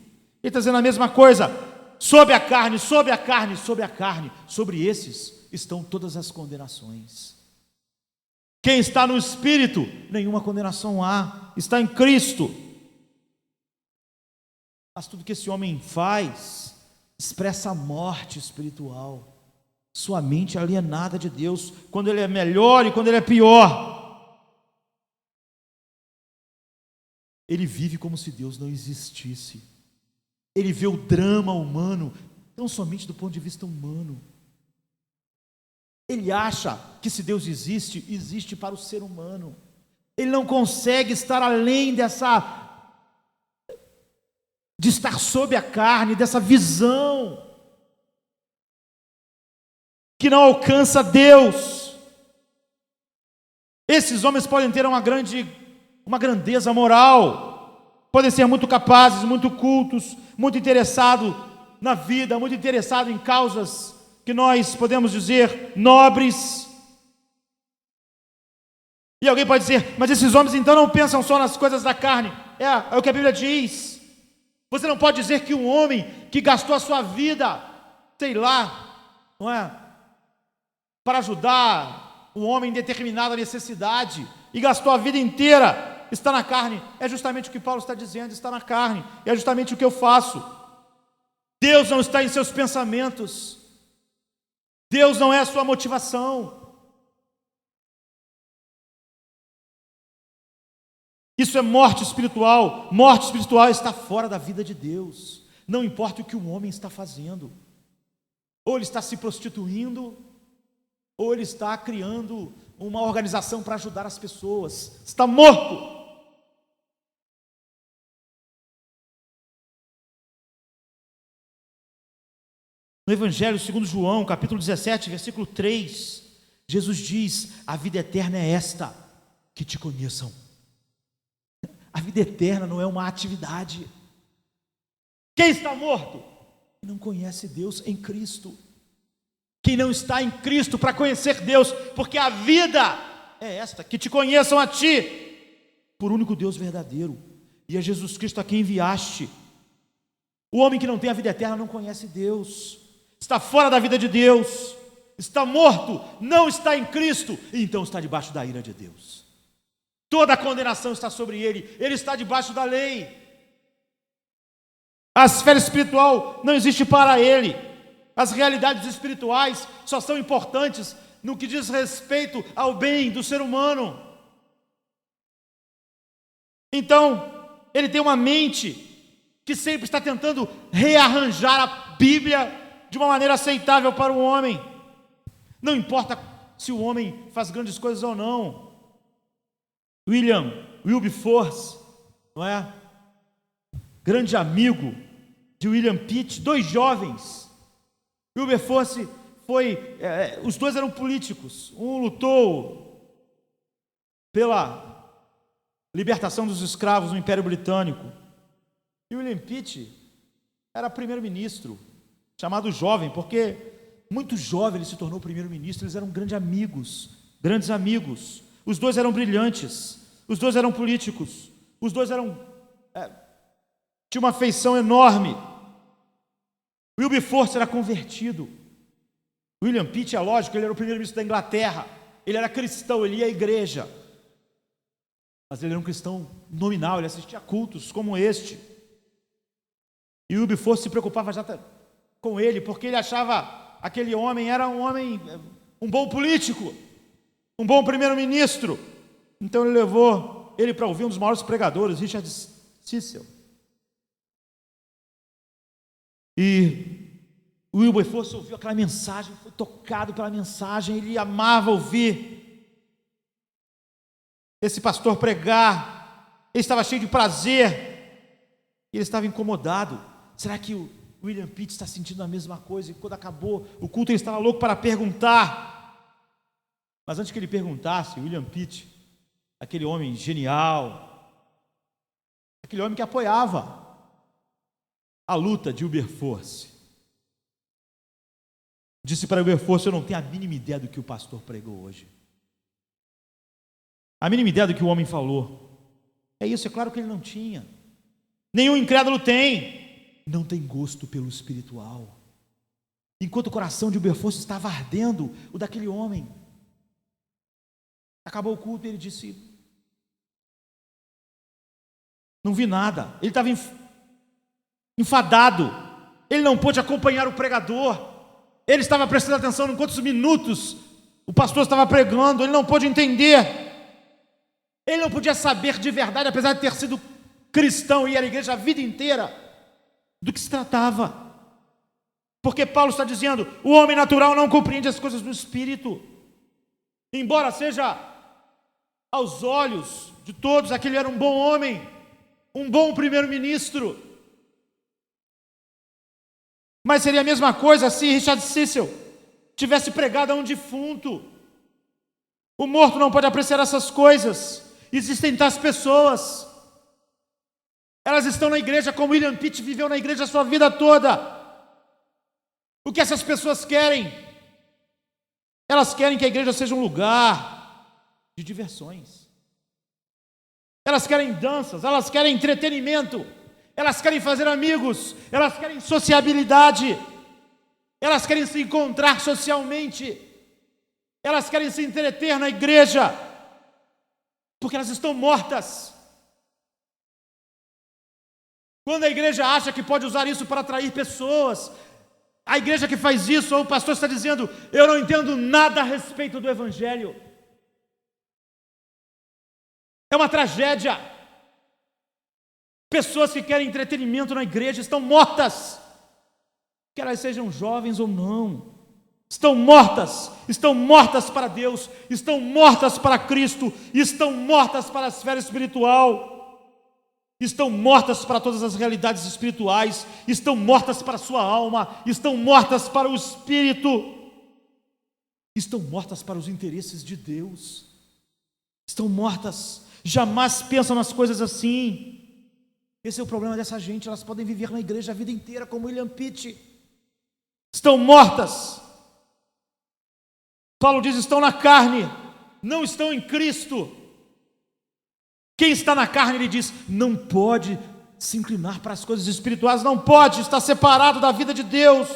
Ele está dizendo a mesma coisa: sobre a carne, sobre a carne, sobre a carne, sobre esses estão todas as condenações. Quem está no Espírito, nenhuma condenação há, está em Cristo. Mas tudo que esse homem faz expressa a morte espiritual. Sua mente é alienada de Deus, quando ele é melhor e quando ele é pior. Ele vive como se Deus não existisse. Ele vê o drama humano, não somente do ponto de vista humano. Ele acha que se Deus existe, existe para o ser humano. Ele não consegue estar além de estar sob a carne, dessa visão que não alcança Deus. Esses homens podem ter uma grandeza moral, podem ser muito capazes, muito cultos, muito interessados na vida, muito interessados em causas que nós podemos dizer nobres. E alguém pode dizer, mas esses homens então não pensam só nas coisas da carne. É o que a Bíblia diz. Você não pode dizer que um homem que gastou a sua vida, sei lá, não é, para ajudar um homem em determinada necessidade, e gastou a vida inteira, está na carne. É justamente o que Paulo está dizendo, está na carne. É justamente o que eu faço. Deus não está em seus pensamentos. Deus não é a sua motivação. Isso é morte espiritual. Morte espiritual está fora da vida de Deus. Não importa o que o homem está fazendo. Ou ele está se prostituindo, ou ele está criando uma organização para ajudar as pessoas. Está morto. No Evangelho segundo João, capítulo 17, versículo 3, Jesus diz: a vida eterna é esta, que te conheçam. A vida eterna não é uma atividade. Quem está morto? Quem não conhece Deus em Cristo. Quem não está em Cristo para conhecer Deus, porque a vida é esta, que te conheçam a ti, por único Deus verdadeiro, e a Jesus Cristo a quem enviaste. O homem que não tem a vida eterna não conhece Deus, está fora da vida de Deus, está morto, não está em Cristo, e então está debaixo da ira de Deus. Toda a condenação está sobre ele, ele está debaixo da lei. A esfera espiritual não existe para ele. As realidades espirituais só são importantes no que diz respeito ao bem do ser humano. Então, ele tem uma mente que sempre está tentando rearranjar a Bíblia de uma maneira aceitável para o homem. Não importa se o homem faz grandes coisas ou não. Wilberforce, não é? Grande amigo de William Pitt, dois jovens. Wilberforce os dois eram políticos. Um lutou pela libertação dos escravos no Império Britânico. E William Pitt era primeiro-ministro, chamado jovem, porque muito jovem ele se tornou primeiro-ministro. Eles eram grandes amigos. Os dois eram brilhantes, os dois eram políticos, os dois tinham uma afeição enorme. Wilberforce era convertido. William Pitt, é lógico, ele era o primeiro-ministro da Inglaterra, ele era cristão, ele ia à igreja, mas ele era um cristão nominal, ele assistia a cultos como este. E Wilberforce se preocupava já com ele, porque ele achava aquele homem era um bom político, um bom primeiro-ministro. Então ele levou ele para ouvir um dos maiores pregadores, Richard Cecil. E Wilberforce ouviu aquela mensagem, foi tocado pela mensagem, ele amava ouvir esse pastor pregar, ele estava cheio de prazer, e ele estava incomodado. Será que o William Pitt está sentindo a mesma coisa? E quando acabou o culto, ele estava louco para perguntar. Mas antes que ele perguntasse, William Pitt, aquele homem genial, aquele homem que apoiava a luta de Wilberforce, disse para Wilberforce: eu não tenho a mínima ideia do que o pastor pregou hoje, a mínima ideia do que o homem falou. É isso, é claro que ele não tinha. Nenhum incrédulo tem. Não tem gosto pelo espiritual. Enquanto o coração de Wilberforce estava ardendo, o daquele homem, Acabou o culto e ele disse: não vi nada. Ele estava enfadado, ele não pôde acompanhar o pregador, ele estava prestando atenção em quantos minutos o pastor estava pregando, ele não pôde entender, ele não podia saber de verdade, apesar de ter sido cristão e ir à igreja a vida inteira, do que se tratava. Porque Paulo está dizendo: o homem natural não compreende as coisas do Espírito, embora seja aos olhos de todos aquele era um bom homem, um bom primeiro-ministro. Mas seria a mesma coisa se Richard Cecil tivesse pregado a um defunto. O morto não pode apreciar essas coisas. Existem tais pessoas, elas estão na igreja como William Pitt viveu na igreja a sua vida toda. O que essas pessoas querem? Elas querem que a igreja seja um lugar de diversões. Elas querem danças, elas querem entretenimento, elas querem fazer amigos, elas querem sociabilidade, elas querem se encontrar socialmente, elas querem se entreter na igreja, porque elas estão mortas. Quando a igreja acha que pode usar isso para atrair pessoas, a igreja que faz isso, ou o pastor está dizendo: eu não entendo nada a respeito do Evangelho. É uma tragédia. Pessoas que querem entretenimento na igreja estão mortas, quer elas sejam jovens ou não, estão mortas para Deus, estão mortas para Cristo, estão mortas para a esfera espiritual, estão mortas para todas as realidades espirituais, estão mortas para a sua alma, estão mortas para o Espírito, estão mortas para os interesses de Deus, estão mortas, jamais pensam nas coisas assim. Esse é o problema dessa gente. Elas podem viver na igreja a vida inteira como William Pitt, estão mortas. Paulo diz: estão na carne, não estão em Cristo. Quem está na carne, ele diz, não pode se inclinar para as coisas espirituais, não pode, está separado da vida de Deus.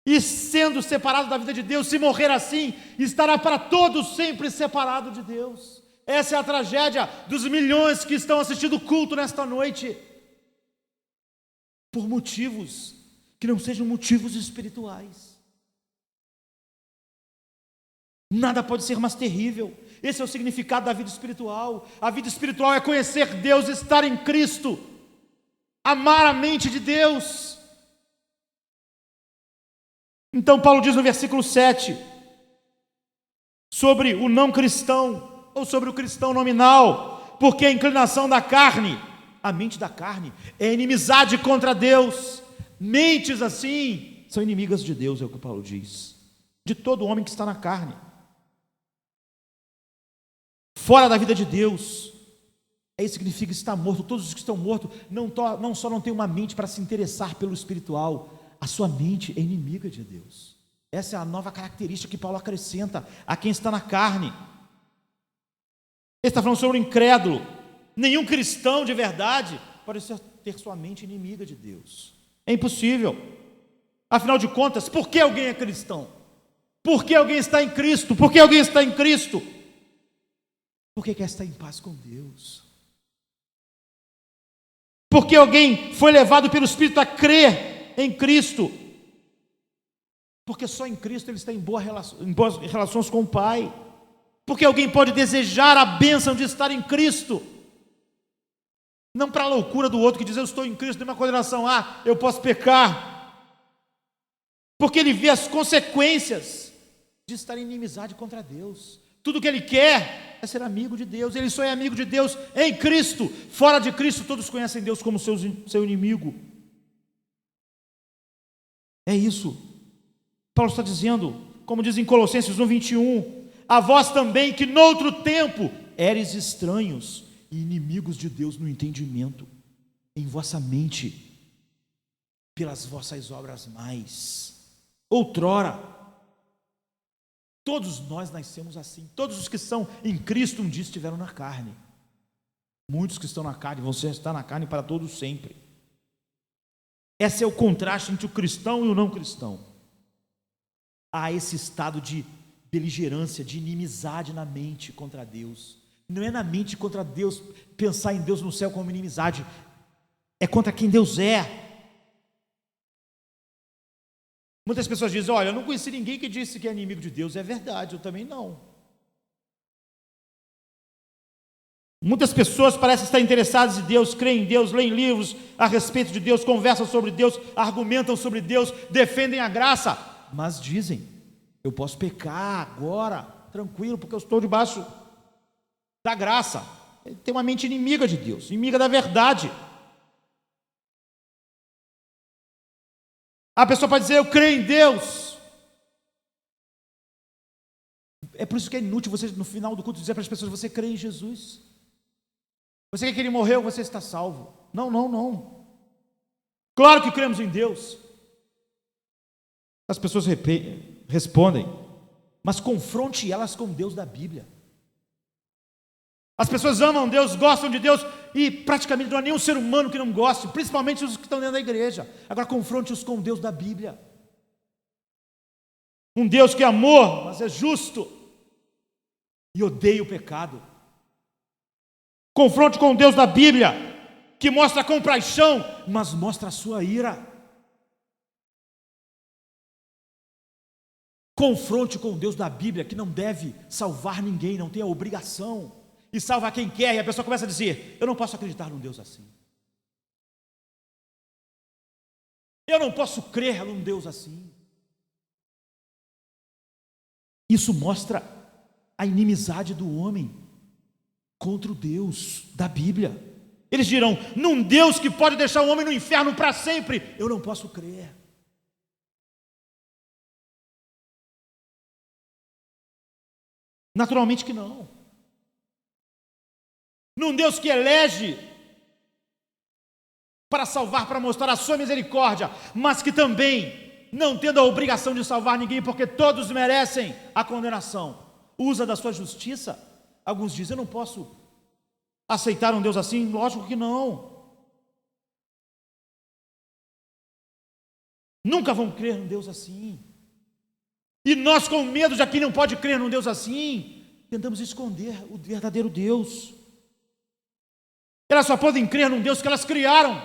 E sendo separado da vida de Deus, se morrer assim, estará para todos sempre separado de Deus. Essa é a tragédia dos milhões que estão assistindo o culto nesta noite, por motivos que não sejam motivos espirituais. Nada pode ser mais terrível. Esse é o significado da vida espiritual. A vida espiritual é conhecer Deus, estar em Cristo, amar a mente de Deus. Então Paulo diz no versículo 7, sobre o não cristão, ou sobre o cristão nominal, porque a inclinação da carne, a mente da carne, é inimizade contra Deus. Mentes assim são inimigas de Deus, é o que Paulo diz, de todo homem que está na carne, fora da vida de Deus. Isso significa estar morto. Todos os que estão mortos não só não têm uma mente para se interessar pelo espiritual, a sua mente é inimiga de Deus. Essa é a nova característica que Paulo acrescenta a quem está na carne. Ele está falando sobre o incrédulo. Nenhum cristão de verdade pode ter sua mente inimiga de Deus. É impossível. Afinal de contas, por que alguém é cristão? Por que alguém está em Cristo? Por que alguém está em Cristo? Porque quer estar em paz com Deus. Porque alguém foi levado pelo Espírito a crer em Cristo. Porque só em Cristo ele está em boas relações com o Pai. Porque alguém pode desejar a bênção de estar em Cristo, não para a loucura do outro que diz: eu estou em Cristo, tem uma condenação, eu posso pecar. Porque ele vê as consequências de estar em inimizade contra Deus. Tudo que ele quer é ser amigo de Deus. Ele só é amigo de Deus em Cristo. Fora de Cristo, todos conhecem Deus como seu inimigo. É isso. Paulo está dizendo, como diz em Colossenses 1:21, a vós também que noutro tempo éreis estranhos e inimigos de Deus no entendimento, em vossa mente, pelas vossas obras mais. Outrora, todos nós nascemos assim. Todos os que são em Cristo um dia estiveram na carne. Muitos que estão na carne vão estar na carne para todos sempre. Esse é o contraste entre o cristão e o não cristão. Há esse estado de beligerância, de inimizade na mente contra Deus. Não é na mente contra Deus, pensar em Deus no céu como inimizade, é contra quem Deus é. Muitas pessoas dizem: olha, eu não conheci ninguém que disse que é inimigo de Deus. É verdade, eu também não. Muitas pessoas parecem estar interessadas em Deus, creem em Deus, leem livros a respeito de Deus, conversam sobre Deus, argumentam sobre Deus, defendem a graça, mas dizem: eu posso pecar agora, tranquilo, porque eu estou debaixo da graça. Ele tem uma mente inimiga de Deus, inimiga da verdade. A pessoa pode dizer: eu creio em Deus. É por isso que é inútil você, no final do culto, dizer para as pessoas: você crê em Jesus. Você quer que ele morreu, você está salvo. Não, não, não. Claro que cremos em Deus. As pessoas respondem: mas confronte elas com Deus da Bíblia. As pessoas amam Deus, gostam de Deus, e praticamente não há nenhum ser humano que não goste, principalmente os que estão dentro da igreja. Agora confronte-os com o Deus da Bíblia. Um Deus que é amor, mas é justo, e odeia o pecado. Confronte com o Deus da Bíblia, que mostra compaixão, mas mostra a sua ira. Confronte com o Deus da Bíblia, que não deve salvar ninguém, não tem a obrigação, e salva quem quer, e a pessoa começa a dizer: eu não posso acreditar num Deus assim. Eu não posso crer num Deus assim. Isso mostra a inimizade do homem contra o Deus da Bíblia. Eles dirão: num Deus que pode deixar o homem no inferno para sempre, eu não posso crer. Naturalmente que não. Num Deus que elege para salvar, para mostrar a sua misericórdia, mas que também, não tendo a obrigação de salvar ninguém, porque todos merecem a condenação, usa da sua justiça. Alguns dizem: eu não posso aceitar um Deus assim. Lógico que não. Nunca vão crer num Deus assim. E nós, com medo de quem não pode crer num Deus assim, tentamos esconder o verdadeiro Deus. Elas só podem crer num Deus que elas criaram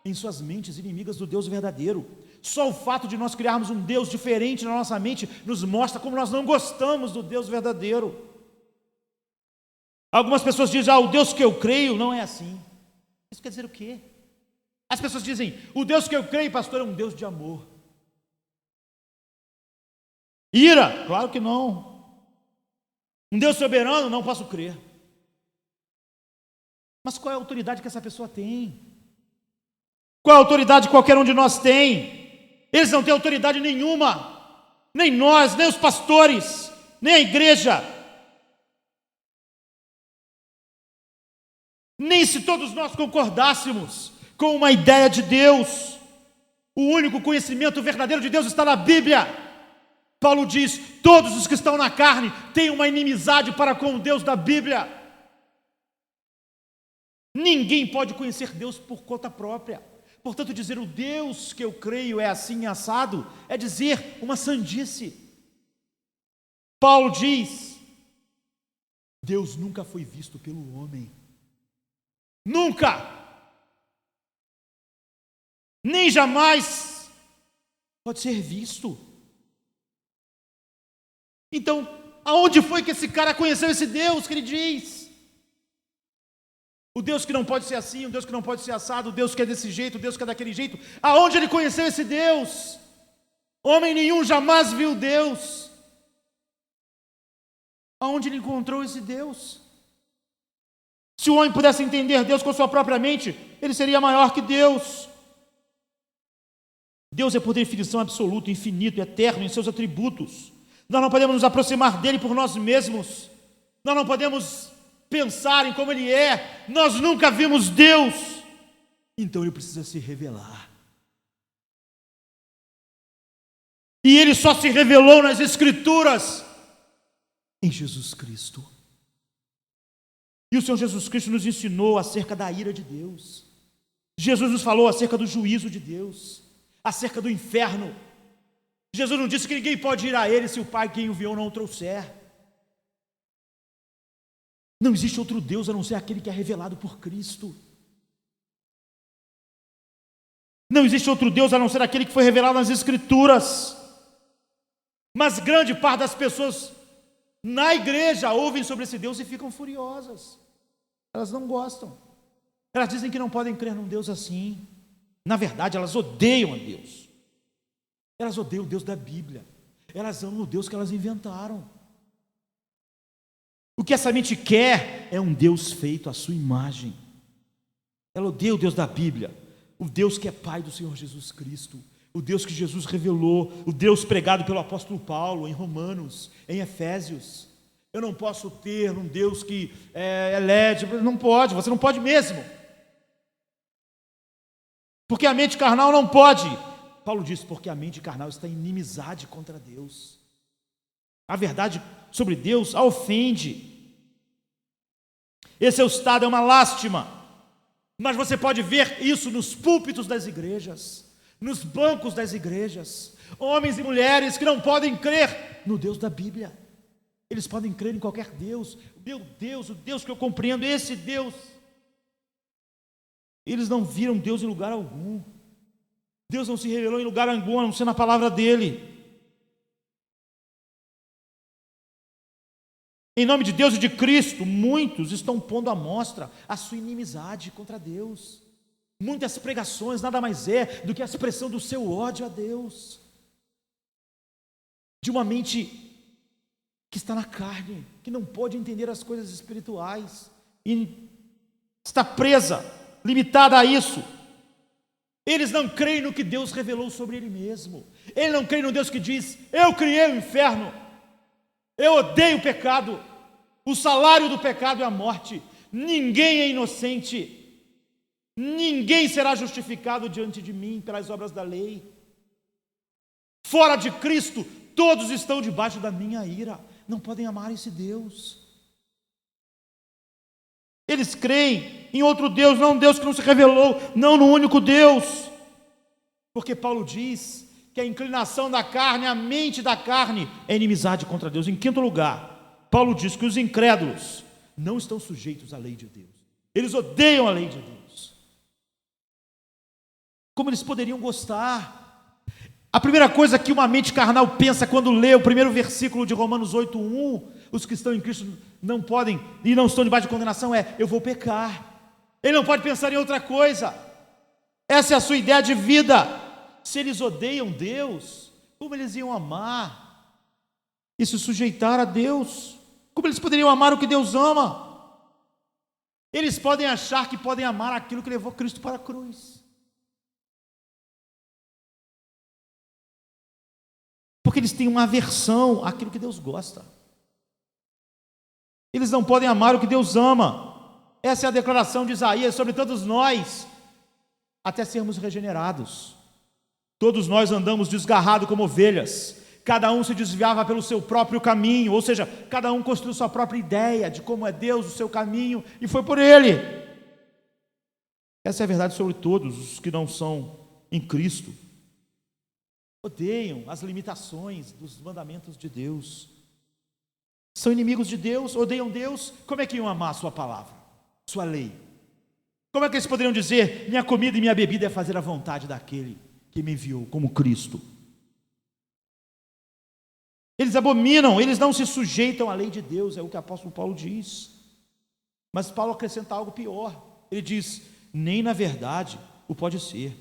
em suas mentes inimigas do Deus verdadeiro. Só o fato de nós criarmos um Deus diferente na nossa mente nos mostra como nós não gostamos do Deus verdadeiro. Algumas pessoas dizem: o Deus que eu creio não é assim. Isso quer dizer o quê? As pessoas dizem: o Deus que eu creio, pastor, é um Deus de amor. Ira? Claro que não. Um Deus soberano? Não posso crer. Mas qual é a autoridade que essa pessoa tem? Qual é a autoridade que qualquer um de nós tem? Eles não têm autoridade nenhuma. Nem nós, nem os pastores, nem a igreja. Nem se todos nós concordássemos com uma ideia de Deus. O único conhecimento verdadeiro de Deus está na Bíblia. Paulo diz: todos os que estão na carne têm uma inimizade para com o Deus da Bíblia. Ninguém pode conhecer Deus por conta própria. Portanto, dizer o Deus que eu creio é assim assado, é dizer uma sandice. Paulo diz: Deus nunca foi visto pelo homem. Nunca! Nem jamais pode ser visto. Então, aonde foi que esse cara conheceu esse Deus que ele diz? O Deus que não pode ser assim, o Deus que não pode ser assado, o Deus que é desse jeito, o Deus que é daquele jeito. Aonde ele conheceu esse Deus? Homem nenhum jamais viu Deus. Aonde ele encontrou esse Deus? Se o homem pudesse entender Deus com sua própria mente, ele seria maior que Deus. Deus é por definição absoluto, infinito, eterno em seus atributos. Nós não podemos nos aproximar dele por nós mesmos. Nós não podemos pensar em como ele é. Nós nunca vimos Deus. Então ele precisa se revelar. E ele só se revelou nas Escrituras em Jesus Cristo. E o Senhor Jesus Cristo nos ensinou acerca da ira de Deus. Jesus nos falou acerca do juízo de Deus, acerca do inferno. Jesus não disse que ninguém pode ir a Ele se o Pai quem o enviou não o trouxer. Não existe outro Deus a não ser aquele que é revelado por Cristo. Não existe outro Deus a não ser aquele que foi revelado nas Escrituras. Mas grande parte das pessoas na igreja ouvem sobre esse Deus e ficam furiosas. Elas não gostam. Elas dizem que não podem crer num Deus assim. Na verdade, elas odeiam a Deus. Elas odeiam o Deus da Bíblia. Elas amam o Deus que elas inventaram. O que essa mente quer é um Deus feito à sua imagem. Ela odeia o Deus da Bíblia, o Deus que é Pai do Senhor Jesus Cristo, o Deus que Jesus revelou, o Deus pregado pelo apóstolo Paulo em Romanos, em Efésios. Eu não posso ter um Deus que é LED, não pode, você não pode mesmo. Porque a mente carnal não pode. Paulo diz, porque a mente carnal está em inimizade contra Deus. A verdade sobre Deus a ofende. Esse é o estado, é uma lástima. Mas você pode ver isso nos púlpitos das igrejas, nos bancos das igrejas. Homens e mulheres que não podem crer no Deus da Bíblia. Eles podem crer em qualquer Deus. Meu Deus, o Deus que eu compreendo, esse Deus. Eles não viram Deus em lugar algum. Deus não se revelou em lugar algum, a não ser na palavra dele. Em nome de Deus e de Cristo, muitos estão pondo à mostra a sua inimizade contra Deus. Muitas pregações nada mais é do que a expressão do seu ódio a Deus. De uma mente que está na carne, que não pode entender as coisas espirituais, e está presa, limitada a isso. Eles não creem no que Deus revelou sobre Ele mesmo. Eles não creem no Deus que diz, eu criei o inferno, eu odeio o pecado, o salário do pecado é a morte, ninguém é inocente, ninguém será justificado diante de mim pelas obras da lei. Fora de Cristo, todos estão debaixo da minha ira. Não podem amar esse Deus. Eles creem em outro Deus, não um Deus que não se revelou, não no único Deus. Porque Paulo diz que a inclinação da carne, a mente da carne, é inimizade contra Deus. Em quinto lugar, Paulo diz que os incrédulos não estão sujeitos à lei de Deus. Eles odeiam a lei de Deus. Como eles poderiam gostar? A primeira coisa que uma mente carnal pensa quando lê o primeiro versículo de Romanos 8:1, os que estão em Cristo não podem e não estão debaixo de condenação, é, eu vou pecar. Ele não pode pensar em outra coisa. Essa é a sua ideia de vida. Se eles odeiam Deus, como eles iam amar e se sujeitar a Deus? Como eles poderiam amar o que Deus ama? Eles podem achar que podem amar aquilo que levou Cristo para a cruz. Porque eles têm uma aversão àquilo que Deus gosta. Eles não podem amar o que Deus ama. Essa é a declaração de Isaías sobre todos nós, até sermos regenerados. Todos nós andamos desgarrados como ovelhas, cada um se desviava pelo seu próprio caminho, ou seja, cada um construiu sua própria ideia de como é Deus, o seu caminho, e foi por ele. Essa é a verdade sobre todos os que não são em Cristo. Odeiam as limitações dos mandamentos de Deus. São inimigos de Deus, odeiam Deus. Como é que iam amar a sua palavra, sua lei? Como é que eles poderiam dizer, minha comida e minha bebida é fazer a vontade daquele que me enviou, como Cristo? Eles abominam, eles não se sujeitam à lei de Deus, é o que o apóstolo Paulo diz. Mas Paulo acrescenta algo pior. Ele diz, nem na verdade o pode ser.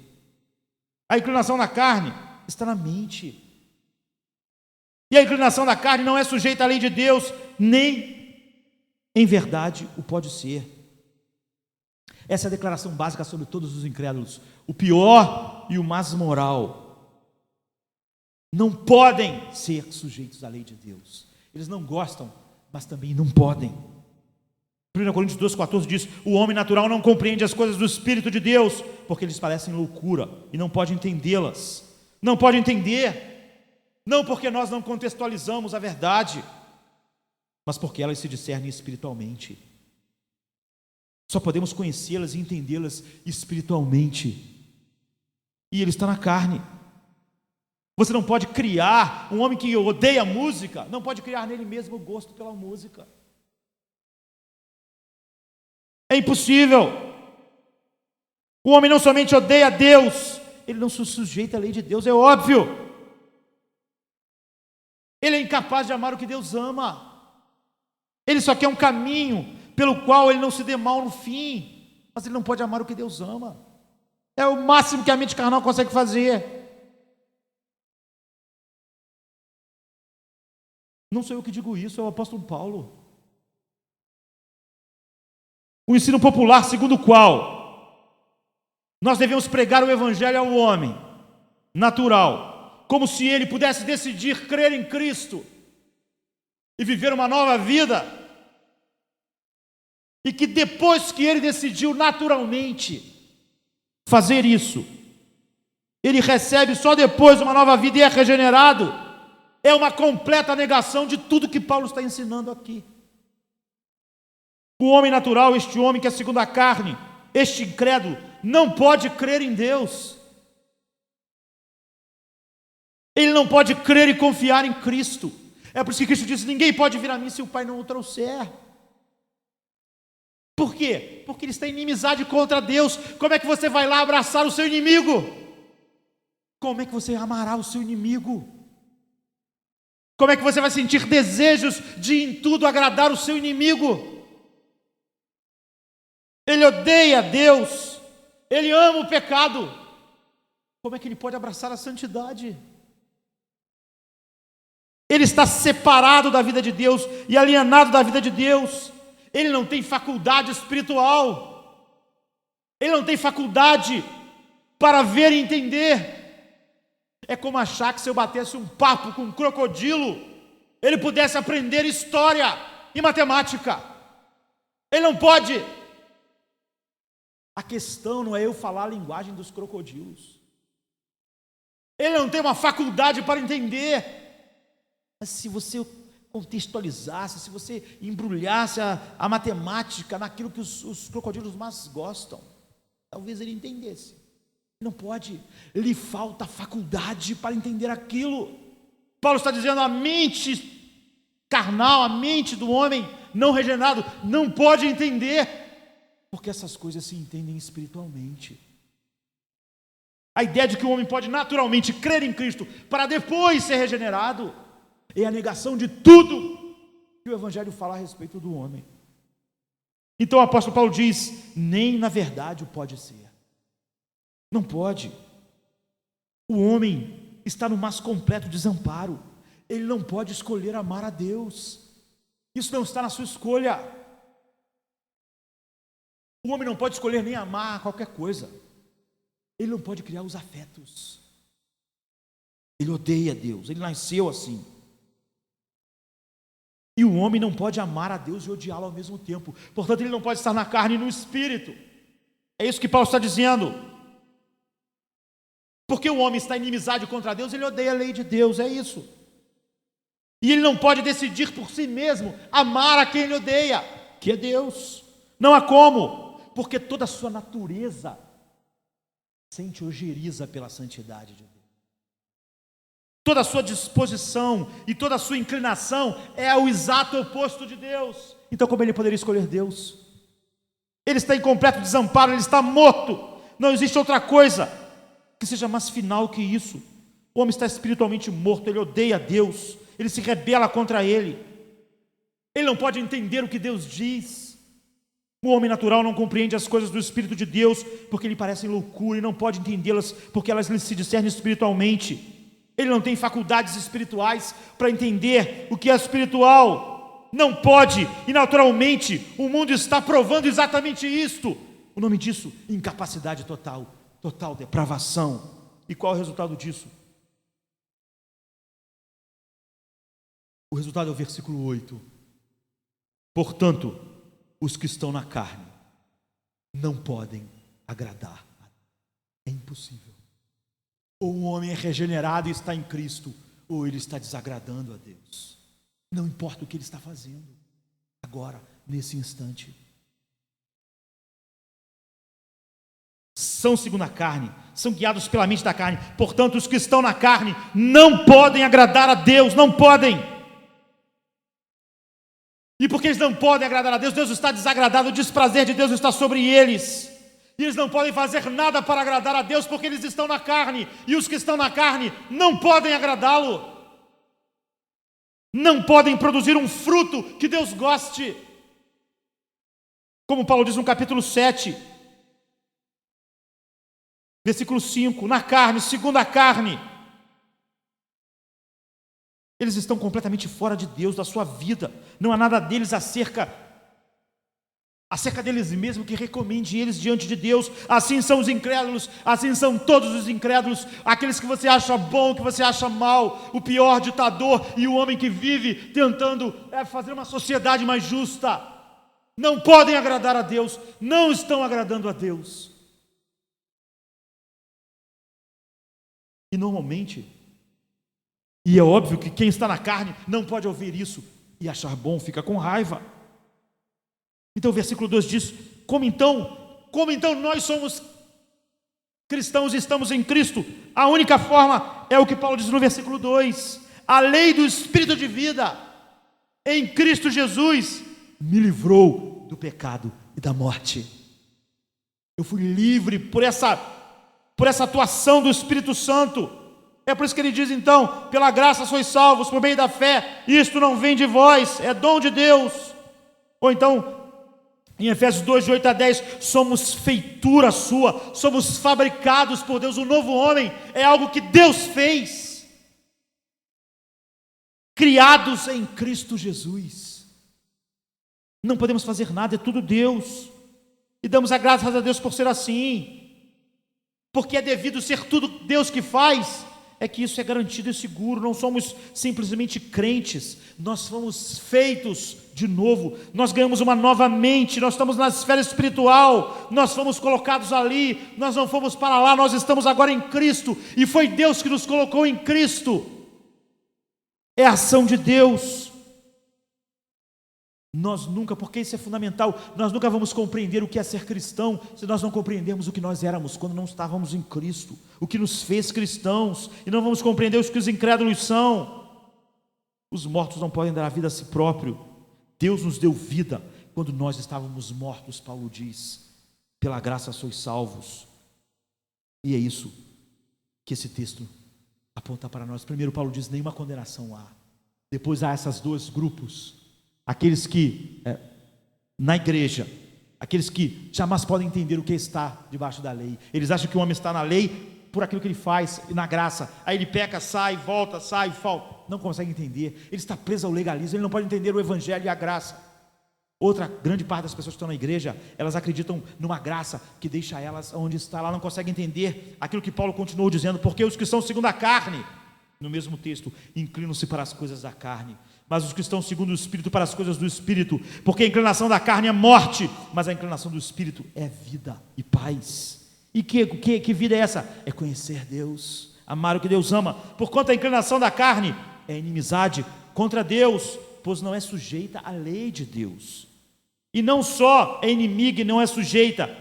A inclinação da carne está na mente. E a inclinação da carne não é sujeita à lei de Deus, nem em verdade o pode ser. Essa é a declaração básica sobre todos os incrédulos. O pior e o mais moral não podem ser sujeitos à lei de Deus. Eles não gostam, mas também não podem. 1 Coríntios 2,14 diz, o homem natural não compreende as coisas do Espírito de Deus, porque eles parecem loucura e não pode entendê-las. Não pode entender, não porque nós não contextualizamos a verdade, mas porque elas se discernem espiritualmente. Só podemos conhecê-las e entendê-las espiritualmente. E ele está na carne. Você não pode criar, um homem que odeia música, não pode criar nele mesmo o gosto pela música. É impossível. O homem não somente odeia Deus, ele não se sujeita à lei de Deus, é óbvio. Ele é incapaz de amar o que Deus ama. Ele só quer um caminho pelo qual ele não se dê mal no fim, mas ele não pode amar o que Deus ama. É o máximo que a mente carnal consegue fazer. Não sou eu que digo isso, é o apóstolo Paulo. O ensino popular segundo o qual nós devemos pregar o evangelho ao homem natural, como se ele pudesse decidir crer em Cristo e viver uma nova vida, e que depois que ele decidiu naturalmente fazer isso, ele recebe só depois uma nova vida e é regenerado, é uma completa negação de tudo que Paulo está ensinando aqui. O homem natural, este homem que é segundo a carne, este incrédulo, não pode crer em Deus. Ele não pode crer e confiar em Cristo. É por isso que Cristo disse: ninguém pode vir a mim se o Pai não o trouxer. Por quê? Porque ele está em inimizade contra Deus. Como é que você vai lá abraçar o seu inimigo? Como é que você amará o seu inimigo? Como é que você vai sentir desejos de em tudo agradar o seu inimigo? Ele odeia Deus, ele ama o pecado. Como é que ele pode abraçar a santidade? Ele está separado da vida de Deus e alienado da vida de Deus. Ele não tem faculdade espiritual. Ele não tem faculdade para ver e entender. É como achar que se eu batesse um papo com um crocodilo, ele pudesse aprender história e matemática. Ele não pode. A questão não é eu falar a linguagem dos crocodilos. Ele não tem uma faculdade para entender. Mas se você contextualizasse, se você embrulhasse a matemática naquilo que os crocodilos mais gostam, talvez ele entendesse. Não pode, lhe falta faculdade para entender aquilo. Paulo está dizendo: a mente carnal, a mente do homem não regenerado não pode entender, porque essas coisas se entendem espiritualmente. A ideia de que o homem pode naturalmente crer em Cristo para depois ser regenerado é a negação de tudo que o Evangelho fala a respeito do homem. Então o apóstolo Paulo diz: nem na verdade o pode ser. Não pode. O homem está no mais completo desamparo. Ele não pode escolher amar a Deus. Isso não está na sua escolha. O homem não pode escolher nem amar qualquer coisa. Ele não pode criar os afetos. Ele odeia Deus, ele nasceu assim. E o homem não pode amar a Deus e odiá-lo ao mesmo tempo. Portanto, ele não pode estar na carne e no espírito. É isso que Paulo está dizendo. Porque o homem está em inimizade contra Deus, ele odeia a lei de Deus, é isso. E ele não pode decidir por si mesmo amar a quem ele odeia, que é Deus. Não há como, porque toda a sua natureza sente ojeriza pela santidade de Deus. Toda a sua disposição e toda a sua inclinação é o exato oposto de Deus. Então como ele poderia escolher Deus? Ele está em completo desamparo, ele está morto. Não existe outra coisa que seja mais final que isso. O homem está espiritualmente morto, ele odeia Deus, ele se rebela contra ele. Ele não pode entender o que Deus diz. O homem natural não compreende as coisas do Espírito de Deus, porque lhe parecem loucura, e não pode entendê-las, porque elas lhe se discernem espiritualmente. Ele não tem faculdades espirituais para entender o que é espiritual. Não pode, e naturalmente o mundo está provando exatamente isto. O nome disso, incapacidade total, total depravação. E qual é o resultado disso? O resultado é o versículo 8. Portanto, os que estão na carne não podem agradar. É impossível. Ou o homem é regenerado e está em Cristo, ou ele está desagradando a Deus. Não importa o que ele está fazendo agora, nesse instante. São segundo a carne, são guiados pela mente da carne. Portanto, os que estão na carne não podem agradar a Deus, não podem. E porque eles não podem agradar a Deus, Deus está desagradado, o desprazer de Deus está sobre eles. E eles não podem fazer nada para agradar a Deus, porque eles estão na carne. E os que estão na carne não podem agradá-lo. Não podem produzir um fruto que Deus goste. Como Paulo diz no capítulo 7, versículo 5, na carne, segundo a carne. Eles estão completamente fora de Deus, da sua vida. Não há nada deles acerca deles mesmos que recomende eles diante de Deus. Assim são os incrédulos, assim são todos os incrédulos, aqueles que você acha bom, que você acha mal, o pior ditador e o homem que vive tentando fazer uma sociedade mais justa. Não podem agradar a Deus, não estão agradando a Deus. E normalmente, e é óbvio que quem está na carne não pode ouvir isso e achar bom, fica com raiva. Então o versículo 2 diz: como então nós somos cristãos e estamos em Cristo? A única forma é o que Paulo diz no versículo 2: a lei do Espírito de vida em Cristo Jesus me livrou do pecado e da morte. Eu fui livre por essa atuação do Espírito Santo. É por isso que ele diz então: pela graça sois salvos por meio da fé, isto não vem de vós, é dom de Deus. Ou então, em Efésios 2, de 8 a 10, somos feitura sua, somos fabricados por Deus. O novo homem é algo que Deus fez, criados em Cristo Jesus. Não podemos fazer nada, é tudo Deus, e damos a graças a Deus por ser assim, porque é devido ser tudo Deus que faz, é que isso é garantido e seguro. Não somos simplesmente crentes, nós fomos feitos de novo, nós ganhamos uma nova mente, nós estamos na esfera espiritual, nós fomos colocados ali, nós não fomos para lá, nós estamos agora em Cristo, e foi Deus que nos colocou em Cristo, é a ação de Deus. Nós nunca, porque isso é fundamental, nós nunca vamos compreender o que é ser cristão se nós não compreendermos o que nós éramos quando não estávamos em Cristo, o que nos fez cristãos, e não vamos compreender o que os incrédulos são. Os mortos não podem dar a vida a si próprio. Deus nos deu vida quando nós estávamos mortos, Paulo diz, pela graça sois salvos. E é isso que esse texto aponta para nós. Primeiro Paulo diz: nenhuma condenação há. Depois há esses dois grupos, aqueles que, na igreja, aqueles que jamais podem entender o que está debaixo da lei. Eles acham que o homem está na lei por aquilo que ele faz, e na graça, aí ele peca, sai, volta, não consegue entender, ele está preso ao legalismo, ele não pode entender o evangelho e a graça. Outra grande parte das pessoas que estão na igreja, elas acreditam numa graça que deixa elas onde está, ela não consegue entender aquilo que Paulo continuou dizendo: porque os que estão segundo a carne, no mesmo texto, inclinam-se para as coisas da carne, mas os que estão segundo o Espírito para as coisas do Espírito, porque a inclinação da carne é morte, mas a inclinação do Espírito é vida e paz. E que vida é essa? É conhecer Deus, amar o que Deus ama, porquanto a inclinação da carne é inimizade contra Deus, pois não é sujeita à lei de Deus, e não só é inimiga e não é sujeita,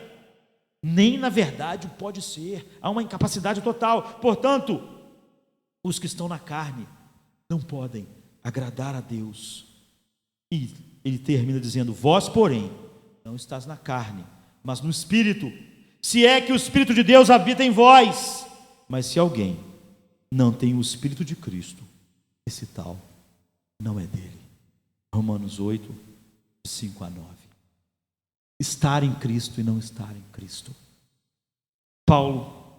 nem na verdade pode ser, há uma incapacidade total. Portanto, os que estão na carne não podem agradar a Deus. E ele termina dizendo: vós, porém, não estás na carne, mas no Espírito, se é que o Espírito de Deus habita em vós. Mas se alguém não tem o Espírito de Cristo, esse tal não é dele. Romanos 8, 5 a 9. Estar em Cristo e não estar em Cristo. Paulo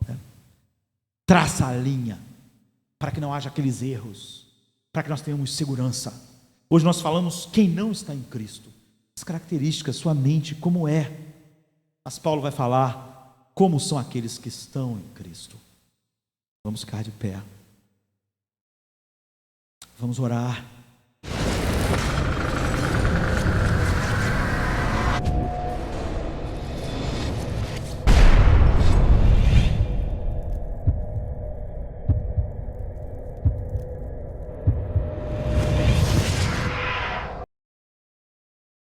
traça a linha para que não haja aqueles erros, para que nós tenhamos segurança. Hoje nós falamos quem não está em Cristo, as características, sua mente, como é. Mas Paulo vai falar como são aqueles que estão em Cristo. Vamos ficar de pé. Vamos orar.